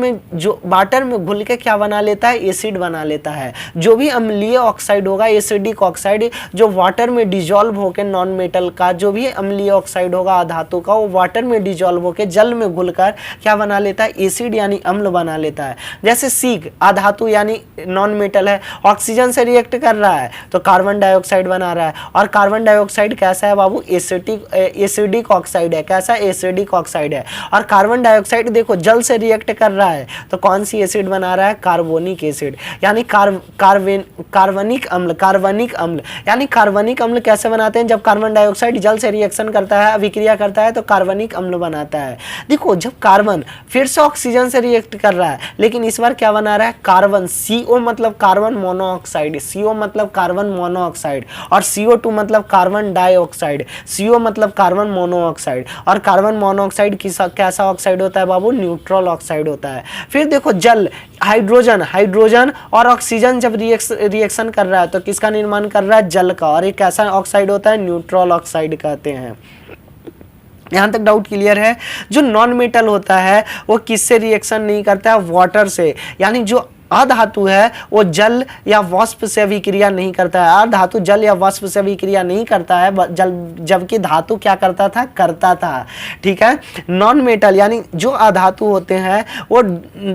में घुल के क्या बना लेता है? एसिड बना लेता है। जो भी अम्लीय ऑक्साइड होगा, एसिडिक ऑक्साइड, जो वाटर में डिजॉल्व होकर नॉन मेटल का जो भी अम्लीय ऑक्साइड होगा अधातु का, वो वाटर में डिजॉल्व होकर जल में घुलकर क्या बना लेता है? एसिड यानी अम्ल बना लेता है। जैसे सीग अधातु यानी नॉन मेटल है, ऑक्सीजन से रिएक्ट कर रहा है तो कार्बन डाइऑक्साइड बना रहा है। और कार्बन डाइऑक्साइड कैसा है बाबू? एसिडिक ऑक्साइड है। कैसा? एसिडिक ऑक्साइड है। और कार्बन डाइऑक्साइड देखो जल से रिएक्ट कर रहा है तो कौन सी एसिड बना रहा है? कार्बोनिक एसिड, यानी कार्बनिक अम्ल। यानी कार्बनिक अम्ल कैसे बनाते हैं? जब कार्बन डाइऑक्साइड जल से रिएक्शन करता है, अभिक्रिया करता है तो कार्बनिक अम्ल बनाता है। देखो जब कार्बन फिर से ऑक्सीजन से रिएक्ट कर रहा है, लेकिन इस बार क्या बना रहा है? कार्बन। CO मतलब कार्बन मोनोऑक्साइड, CO मतलब कार्बन मोनोऑक्साइड, और CO2 मतलब कार्बन डाइऑक्साइड। CO मतलब कार्बन मोनोऑक्साइड, और कार्बन मोनोऑक्साइड कैसा ऑक्साइड होता है बाबू? न्यूट्रल ऑक्साइड होता है। फिर देखो जल, हाइड्रोजन और ऑक्सीजन जब रिएक्शन कर रहा है तो किसका निर्माण कर रहा है? जल का। और एक कैसा ऑक्साइड होता है? न्यूट्रल ऑक्साइड कहते हैं। यहाँ तक डाउट क्लियर है? जो नॉन मेटल होता है वो किससे रिएक्शन नहीं करता है? वाटर से। यानी जो अधातु है वो जल या वाष्प से अभिक्रिया नहीं करता है। अधातु जल या वाष्प से अभिक्रिया नहीं करता है, जबकि धातु क्या करता था? ठीक है। नॉन मेटल यानी जो अधातु होते हैं वो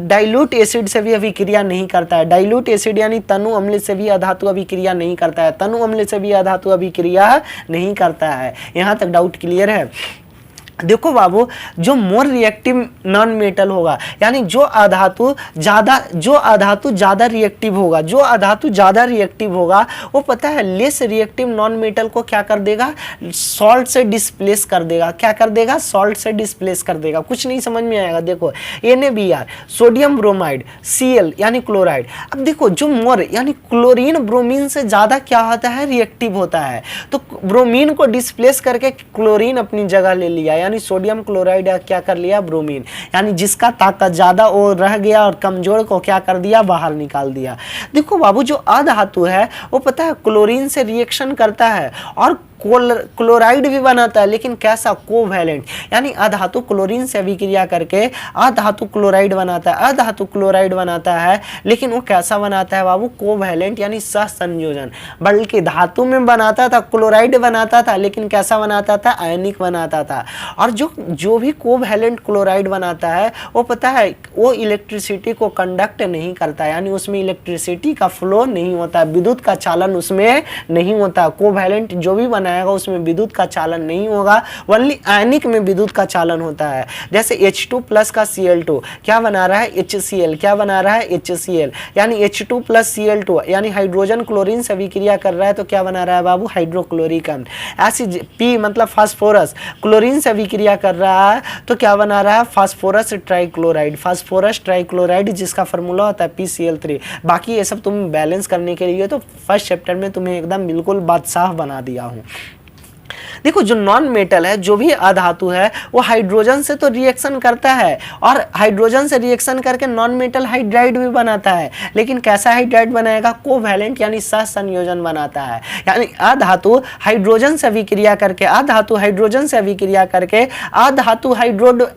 डाइल्यूट एसिड से भी अभिक्रिया नहीं करता है। डाइल्यूट एसिड यानी तनु अम्ल से भी अधातु अभिक्रिया नहीं करता है। तनु अम्ल से भी अधातु अभिक्रिया नहीं करता है। यहाँ तक डाउट क्लियर है? देखो बाबू, जो मोर रिएक्टिव नॉन मेटल होगा, यानी जो अधातु ज्यादा रिएक्टिव होगा, वो पता है लेस रिएक्टिव नॉन मेटल को क्या कर देगा? सॉल्ट से डिस्प्लेस कर देगा। क्या कर देगा? सॉल्ट से डिस्प्लेस कर देगा। कुछ नहीं समझ में आएगा। देखो NaBr, सोडियम ब्रोमाइड, Cl यानी क्लोराइड। अब देखो जो मोर यानी क्लोरीन ब्रोमीन से ज्यादा क्या होता है? रिएक्टिव होता है। तो ब्रोमीन को डिस्प्लेस करके क्लोरीन अपनी जगह ले लिया, यानी सोडियम क्लोराइड क्या कर लिया? ब्रोमीन। यानी जिसका ताकत ज्यादा वो रह गया और कमजोर को क्या कर दिया? बाहर निकाल दिया। देखो बाबू जो अधातु है वो पता है क्लोरीन से रिएक्शन करता है और क्लोराइड भी बनाता है, लेकिन कैसा? कोवैलेंट। यानी अधातु क्लोरीन से अभिक्रिया करके अधातु क्लोराइड बनाता है, लेकिन वो कैसा बनाता है बाबू? कोवैलेंट यानी सहसंयोजन। बल्कि धातु में बनाता था, क्लोराइड बनाता था, लेकिन कैसा बनाता था? आयनिक बनाता था। और जो भी कोवैलेंट क्लोराइड बनाता है वो पता है वो इलेक्ट्रिसिटी को कंडक्ट नहीं करता, यानी उसमें इलेक्ट्रिसिटी का फ्लो नहीं होता, विद्युत का चालन उसमें नहीं होता। कोवैलेंट जो भी बनाएगा उसमें विद्युत का चालन नहीं होगा, ओनली आयनिक में विद्युत का चालन होता है। जैसे H2 प्लस का Cl2 क्या बना रहा है? HCl। क्या बना रहा है? HCl। यानी H2 प्लस Cl2 यानी हाइड्रोजन क्लोरीन से अभिक्रिया कर रहा है तो क्या बना रहा है बाबू? हाइड्रोक्लोरिक अम्ल। ऐसी P मतलब फास्फोरस, क्लोरीन से अभिक्रिया कर रहा है तो क्या बना रहा है? फास्फोरस ट्राइक्लोराइड, जिसका फार्मूला होता है PCl3। बाकी ये सब तुम बैलेंस करने के लिए तो फर्स्ट चैप्टर में तुम्हें एकदम बिल्कुल बादशाह बना दिया हूँ। देखो जो नॉन मेटल है, जो भी अधातु है, वो हाइड्रोजन से तो रिएक्शन करता है और हाइड्रोजन से रिएक्शन करके नॉन मेटल हाइड्राइड भी बनाता है, लेकिन कैसा हाइड्राइड बनाएगा? कोवैलेंट यानी सहसंयोजन बनाता है। यानी अधातु हाइड्रोजन से अभिक्रिया करके अधातु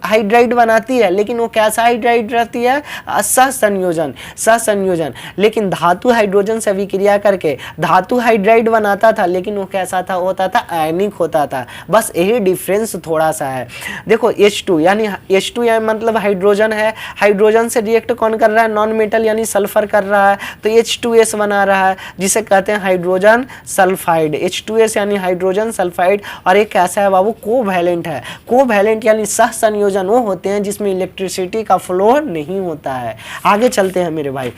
हाइड्राइड बनाती है, लेकिन वो कैसा हाइड्राइड रहती है? सहसंयोजन। लेकिन धातु हाइड्रोजन से अभिक्रिया करके धातु हाइड्राइड बनाता था, लेकिन वो कैसा था? होता था आयनिक होता था। बस यही डिफरेंस थोड़ा सा है। देखो H2 यानी मतलब हाइड्रोजन है, हाइड्रोजन से रिएक्ट कौन कर रहा है? नॉन मेटल यानी सल्फर कर रहा है, तो H2S बना रहा है, जिसे कहते हैं हाइड्रोजन सल्फाइड। H2S यानी हाइड्रोजन सल्फाइड। और एक कैसा है बाबू? कोवैलेंट है। कोवैलेंट यानी सहसंयोजन वो होते हैं जिसमें इलेक्ट्रिसिटी का फ्लो नहीं होता है। आगे चलते हैं मेरे भाई।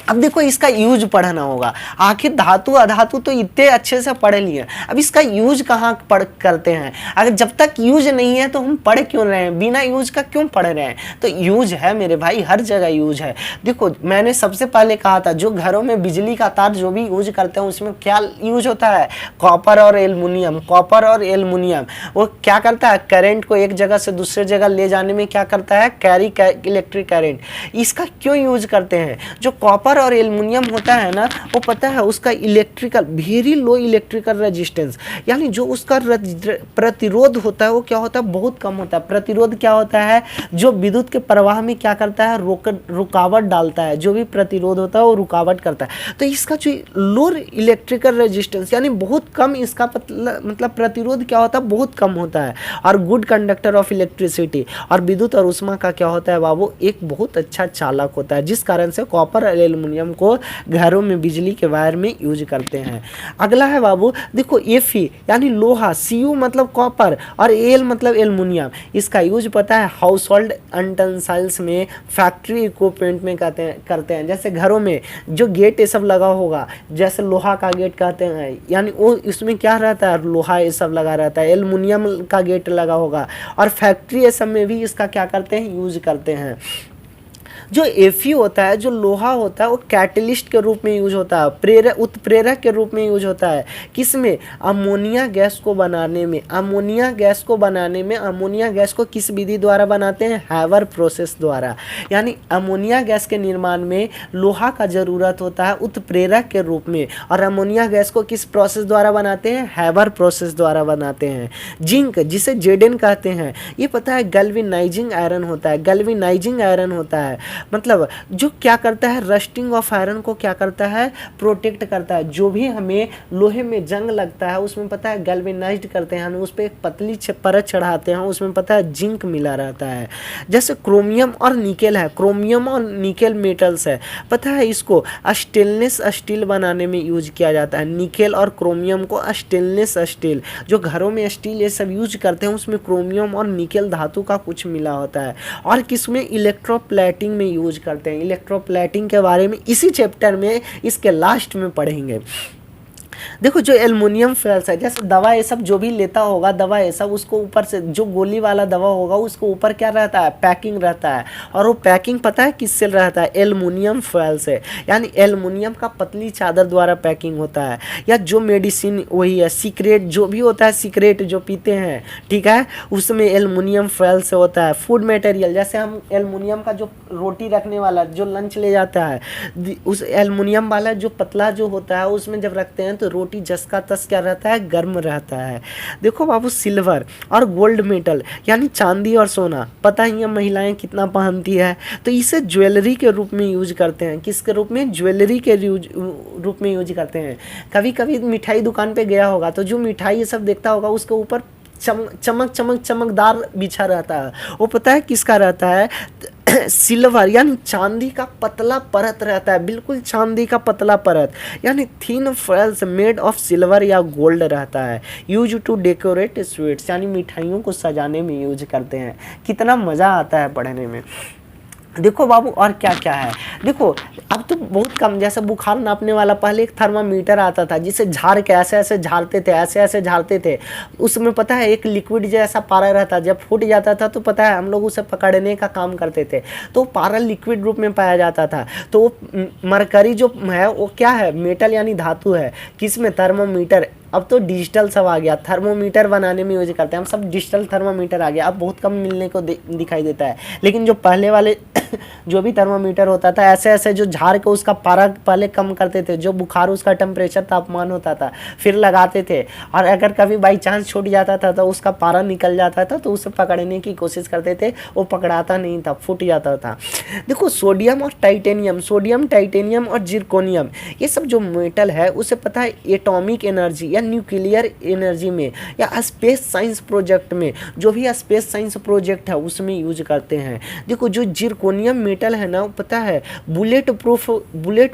अब देखो इसका यूज पढ़ना होगा। आखिर धातु अधातु तो इतने अच्छे से पढ़ लिए, अब इसका यूज कहाँ पढ़ करते हैं? अगर जब तक यूज नहीं है तो हम पढ़ क्यों रहे हैं, बिना यूज का क्यों पढ़ रहे हैं? तो यूज है मेरे भाई, हर जगह यूज है। देखो मैंने सबसे पहले कहा था जो घरों में बिजली का तार जो भी यूज करते हैं उसमें क्या यूज होता है? कॉपर और एल्युमिनियम। कॉपर और एल्युमिनियम वो क्या करता है? करंट को एक जगह से दूसरे जगह ले जाने में क्या करता है? Carry electric current. इसका क्यों यूज करते हैं? जो कॉपर और एल्युमिनियम होता है ना, वो पता है उसका electrical very low electrical resistance, यानी जो उसका प्रतिरोध होता है वो क्या होता है? बहुत कम होता है। प्रतिरोध क्या होता है? जो विद्युत के प्रवाह में क्या करता है? रुकावट डालता है। जो भी प्रतिरोध होता है वो रुकावट करता है। तो इसका जो लो इलेक्ट्रिकल रेजिस्टेंस यानी बहुत कम, इसका मतलब प्रतिरोध क्या होता है? बहुत कम होता है। और गुड कंडक्टर ऑफ इलेक्ट्रिसिटी, और विद्युत और ऊष्मा का क्या होता है बाबू? एक बहुत अच्छा चालक होता है, जिस कारण से कॉपर और एल्युमिनियम को घरों में बिजली के वायर में यूज करते हैं। अगला है बाबू देखो Fe यानी लोहा, Cu मतलब कॉपर और एल मतलब एल्युमिनियम। इसका यूज पता है? हाउस होल्ड यूटेंसिल्स में, फैक्ट्री इक्विपमेंट में करते हैं। जैसे घरों में जो गेट ये सब लगा होगा, जैसे लोहा का गेट कहते हैं, यानी वो इसमें क्या रहता है? लोहा ये सब लगा रहता है। एल्युमिनियम का गेट लगा होगा, और फैक्ट्री ये सब में भी इसका क्या करते हैं? यूज करते हैं। जो Fe होता है, जो लोहा होता है, वो कैटलिस्ट के रूप में यूज होता है, उत्प्रेरक के रूप में यूज होता है। किसमें? अमोनिया गैस को बनाने में। अमोनिया गैस को किस विधि द्वारा बनाते हैं? हैवर प्रोसेस द्वारा। यानी अमोनिया गैस के निर्माण में लोहा का जरूरत होता है उत्प्रेरक के रूप में, और अमोनिया गैस को किस प्रोसेस द्वारा बनाते हैं? हैवर प्रोसेस द्वारा बनाते हैं। जिंक जिसे जेडेन कहते हैं, ये पता है गैल्वेनाइजिंग आयरन होता है। गैल्वेनाइजिंग आयरन होता है मतलब जो क्या करता है? रस्टिंग ऑफ आयरन को क्या करता है? प्रोटेक्ट करता है। जो भी हमें लोहे में जंग लगता है उसमें पता है गैल्वेनाइज्ड करते हैं, हम उस पर एक पतली परत चढ़ाते हैं, उसमें पता है जिंक मिला रहता है। जैसे क्रोमियम और निकेल है, क्रोमियम और निकेल मेटल्स है, पता है इसको स्टेनलेस स्टील बनाने में यूज किया जाता है। निकेल और क्रोमियम को स्टेनलेस स्टील, जो घरों में स्टील ये सब यूज करते हैं उसमें क्रोमियम और निकेल धातु का कुछ मिला होता है। और किसमें? इलेक्ट्रोप्लेटिंग में यूज करते हैं। इलेक्ट्रोप्लेटिंग के बारे में इसी चैप्टर में इसके लास्ट में पढ़ेंगे। देखो जो एल्युमिनियम फॉयल है, जैसे दवा ये सब जो भी लेता होगा, दवा ये सब उसको ऊपर से जो गोली वाला दवा होगा उसको ऊपर क्या रहता है? पैकिंग रहता है। और वो पैकिंग पता है किससे रहता है? एल्युमिनियम फॉयल से, यानी एल्युमिनियम का पतली चादर द्वारा पैकिंग होता है। या जो मेडिसिन वही है, सिगरेट जो भी होता है, सिगरेट जो पीते हैं, ठीक है, उसमें एल्युमिनियम फॉयल से होता है। फूड मटेरियल जैसे हम एल्युमिनियम का जो रोटी रखने वाला जो लंच ले जाता है, उस एल्युमिनियम वाला जो पतला जो होता है उसमें जब रखते हैं तो रोटी जस का तस क्या रहता है? गर्म रहता है। देखो बाबू सिल्वर और गोल्ड मेटल यानी चांदी और सोना, पता ही है महिलाएं कितना पहनती है, तो इसे ज्वेलरी के रूप में यूज करते हैं। किसके रूप में? ज्वेलरी के रूप में यूज करते हैं। कभी कभी मिठाई दुकान पे गया होगा तो जो मिठाई ये सब देखता होगा उसके ऊपर चमकदार बिछा रहता है, वो पता है किसका रहता है? सिल्वर यानी चांदी का पतला परत रहता है, बिल्कुल चांदी का पतला परत, यानी thin foils made of silver या गोल्ड रहता है। यूज टू डेकोरेट स्वीट्स यानी मिठाइयों को सजाने में यूज करते हैं। कितना मज़ा आता है पढ़ने में। देखो बाबू और क्या क्या है, देखो अब तो बहुत कम, जैसे बुखार नापने वाला पहले एक थर्मामीटर आता था जिसे झाड़ के ऐसे ऐसे झाड़ते थे, ऐसे ऐसे झाड़ते थे, उसमें पता है एक लिक्विड जैसा पारा रहता, जब फूट जाता था तो पता है हम लोग उसे पकड़ने का काम करते थे, तो पारा लिक्विड रूप में पाया जाता था। तो मरकरी जो है वो क्या है? मेटल यानी धातु है। किसमें? थर्मामीटर। अब तो डिजिटल सब आ गया, थर्मोमीटर बनाने में यूज करते हैं हम सब, डिजिटल थर्मोमीटर आ गया, अब बहुत कम मिलने को दिखाई देता है। लेकिन जो पहले वाले जो भी थर्मोमीटर होता था ऐसे ऐसे जो झाड़ के उसका पारा पहले कम करते थे, जो बुखार उसका टेम्परेचर तापमान होता था फिर लगाते थे, और अगर कभी बाई चांस छूट जाता था तो उसका पारा निकल जाता था तो उसे पकड़ने की कोशिश करते थे, वो पकड़ाता नहीं था, फूट जाता था। देखो सोडियम और टाइटेनियम, सोडियम टाइटेनियम और जिरकोनियम, ये सब जो मेटल है उसे पता है एटॉमिक एनर्जी या न्यूक्लियर एनर्जी में या स्पेस साइंस प्रोजेक्ट में, जो भी स्पेस साइंस प्रोजेक्ट है उसमें यूज करते हैं। देखो जो जिरकोनियम मेटल है ना, पता है बुलेट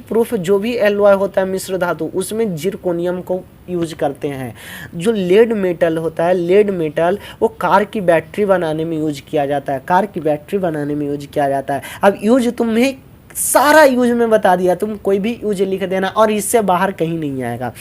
प्रूफ जो भी एलॉय होता है मिश्र धातु उसमें जिरकोनियम को यूज करते हैं। जो लेड मेटल होता है, लेड मेटल वो कार की बैटरी बनाने में यूज किया जाता है, कार की बैटरी बनाने में यूज किया जाता है। अब यूज तुम्हें सारा यूज में बता दिया, तुम कोई भी यूज लिख देना और इससे बाहर कहीं नहीं आएगा।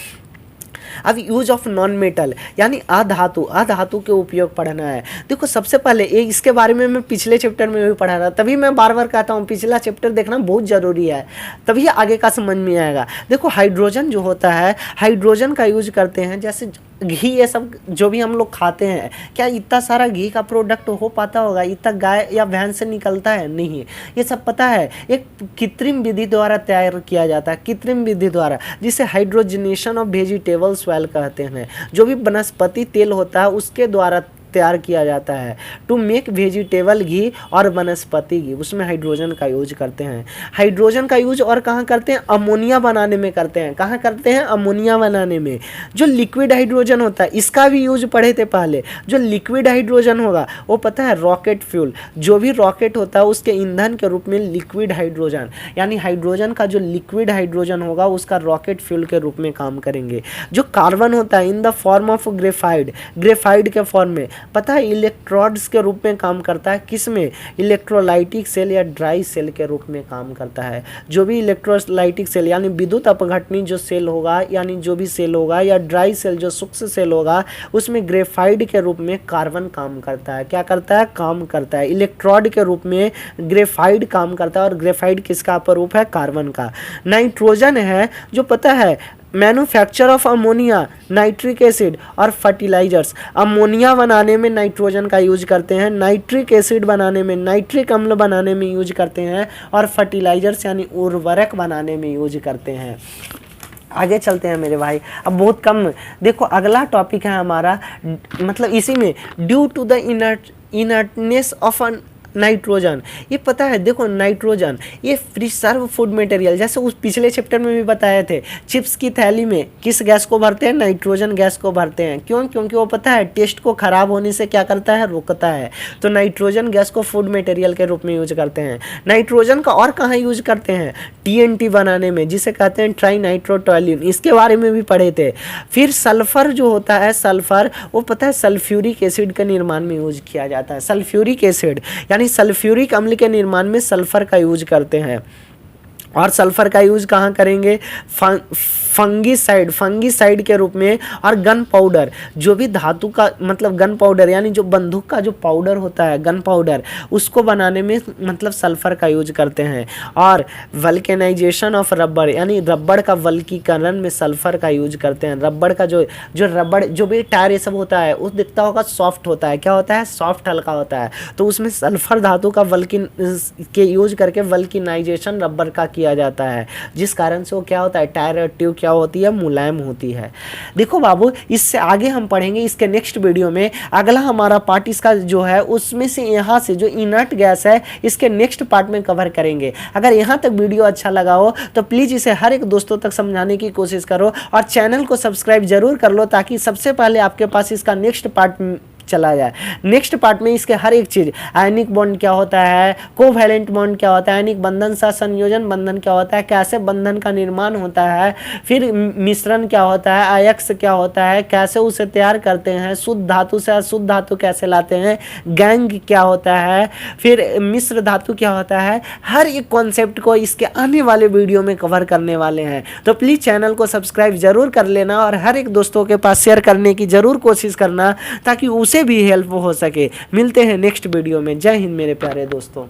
अब यूज ऑफ नॉन मेटल यानी अधातु के उपयोग पढ़ना है। देखो सबसे पहले इसके बारे में मैं पिछले चैप्टर में भी पढ़ा था, तभी मैं बार बार कहता हूँ पिछला चैप्टर देखना बहुत ज़रूरी है, तभी आगे का समझ में आएगा। देखो हाइड्रोजन जो होता है, हाइड्रोजन का यूज करते हैं, जैसे घी ये सब जो भी हम लोग खाते हैं, क्या इतना सारा घी का प्रोडक्ट हो पाता होगा? इतना गाय या भैंस से निकलता है? नहीं, ये सब पता है एक कृत्रिम विधि द्वारा तैयार किया जाता है, कृत्रिम विधि द्वारा, जिसे हाइड्रोजनेशन ऑफ वेजिटेबल्स ऑयल कहते हैं। जो भी वनस्पति तेल होता है उसके द्वारा तैयार किया जाता है टू मेक वेजिटेबल घी और वनस्पति घी, उसमें हाइड्रोजन का यूज करते हैं। हाइड्रोजन का यूज और कहाँ करते हैं? अमोनिया बनाने में करते हैं। कहाँ करते हैं? अमोनिया बनाने में। जो लिक्विड हाइड्रोजन होता है इसका भी यूज पढ़े थे पहले। जो लिक्विड हाइड्रोजन होगा वो पता है रॉकेट फ्यूल, जो भी रॉकेट होता है उसके ईंधन के रूप में लिक्विड हाइड्रोजन, यानी हाइड्रोजन का जो लिक्विड हाइड्रोजन होगा उसका रॉकेट फ्यूल के रूप में काम करेंगे। जो कार्बन होता है in the form of graphite, graphite के फॉर्म में पता है इलेक्ट्रोड्स के रूप में काम करता है। किस में? इलेक्ट्रोलाइटिक सेल या ड्राई सेल के रूप में काम करता है। जो भी इलेक्ट्रोलाइटिक सेल यानी विद्युत अपघटनी जो सेल होगा, यानी जो भी सेल होगा, या ड्राई सेल जो शुष्क सेल होगा, उसमें ग्रेफाइड के रूप में कार्बन काम करता है। क्या करता है? काम करता है। इलेक्ट्रोड के रूप में ग्रेफाइड काम करता है, और ग्रेफाइड किसका अपरूप है? कार्बन का। नाइट्रोजन है जो पता है manufacture of ammonia, nitric acid और फर्टिलाइजर्स। अमोनिया बनाने में नाइट्रोजन का यूज करते हैं, नाइट्रिक एसिड बनाने में, नाइट्रिक अम्ल बनाने में यूज करते हैं, और फर्टिलाइजर्स यानी उर्वरक बनाने में यूज करते हैं। आगे चलते हैं मेरे भाई, अब बहुत कम। देखो अगला टॉपिक है हमारा, मतलब इसी में due to the inertness of nitrogen. ये पता है देखो नाइट्रोजन ये प्रिजर्व फूड मटेरियल, जैसे उस पिछले चैप्टर में भी बताए थे, चिप्स की थैली में किस गैस को भरते हैं? नाइट्रोजन गैस को भरते हैं। क्यों? क्योंकि वो पता है टेस्ट को खराब होने से क्या करता है? रोकता है। तो नाइट्रोजन गैस को फूड मटेरियल के रूप में यूज करते हैं। नाइट्रोजन का और कहाँ यूज करते हैं? TNT बनाने में, जिसे कहते हैं ट्राई नाइट्रोटोलिन, इसके बारे में भी पढ़े थे। फिर सल्फर जो होता है, सल्फर वो पता है सल्फ्यूरिक एसिड के निर्माण में यूज किया जाता है। सल्फ्यूरिक एसिड यानी सल्फ्यूरिक अम्ल के निर्माण में सल्फर का यूज करते हैं। और सल्फर का यूज कहाँ करेंगे? फंगीसाइड के रूप में। और गन पाउडर, जो भी धातु का मतलब गन पाउडर यानी जो बंदूक का जो पाउडर होता है गन पाउडर, उसको बनाने में मतलब सल्फर का यूज करते हैं। और वल्केनाइजेशन ऑफ रबड़ यानी रबड़ का वल्कीकरण में सल्फर का यूज करते हैं। रबड़ का जो रबड़ जो भी टायर ये सब होता है उस दिखता होगा सॉफ्ट होता है। क्या होता है? सॉफ्ट हल्का होता है। तो उसमें सल्फर धातु का के यूज करके वल्केनाइजेशन रबड़ का किया जाता है, जिस कारण से वो क्या होता है? टायर और ट्यूब क्या होती है? मुलायम होती है। देखो बाबू इससे आगे हम पढ़ेंगे इसके नेक्स्ट वीडियो में। अगला हमारा पार्ट इसका जो है उसमें से यहाँ से जो इनर्ट गैस है इसके नेक्स्ट पार्ट में कवर करेंगे। अगर यहाँ तक वीडियो अच्छा लगा हो तो प्लीज़ इसे हर एक दोस्तों तक समझाने की कोशिश करो, और चैनल को सब्सक्राइब जरूर कर लो, ताकि सबसे पहले आपके पास इसका नेक्स्ट पार्ट चला जाए। नेक्स्ट पार्ट में इसके हर एक चीज, आयनिक बॉन्ड क्या होता है, कोवैलेंट बॉन्ड क्या होता है, आयनिक बंधन सह संयोजन बंधन क्या होता है, कैसे बंधन का निर्माण होता है, फिर मिश्रण क्या होता है, आयक्स क्या होता है, कैसे उसे तैयार करते हैं, शुद्ध धातु से अशुद्ध धातु कैसे लाते हैं, गैंग क्या होता है, फिर मिश्र धातु क्या होता है, हर एक कॉन्सेप्ट को इसके आने वाले वीडियो में कवर करने वाले हैं। तो प्लीज़ चैनल को सब्सक्राइब जरूर कर लेना, और हर एक दोस्तों के पास शेयर करने की जरूर कोशिश करना, ताकि उसे भी हेल्प हो सके। मिलते हैं नेक्स्ट वीडियो में। जय हिंद मेरे प्यारे दोस्तों।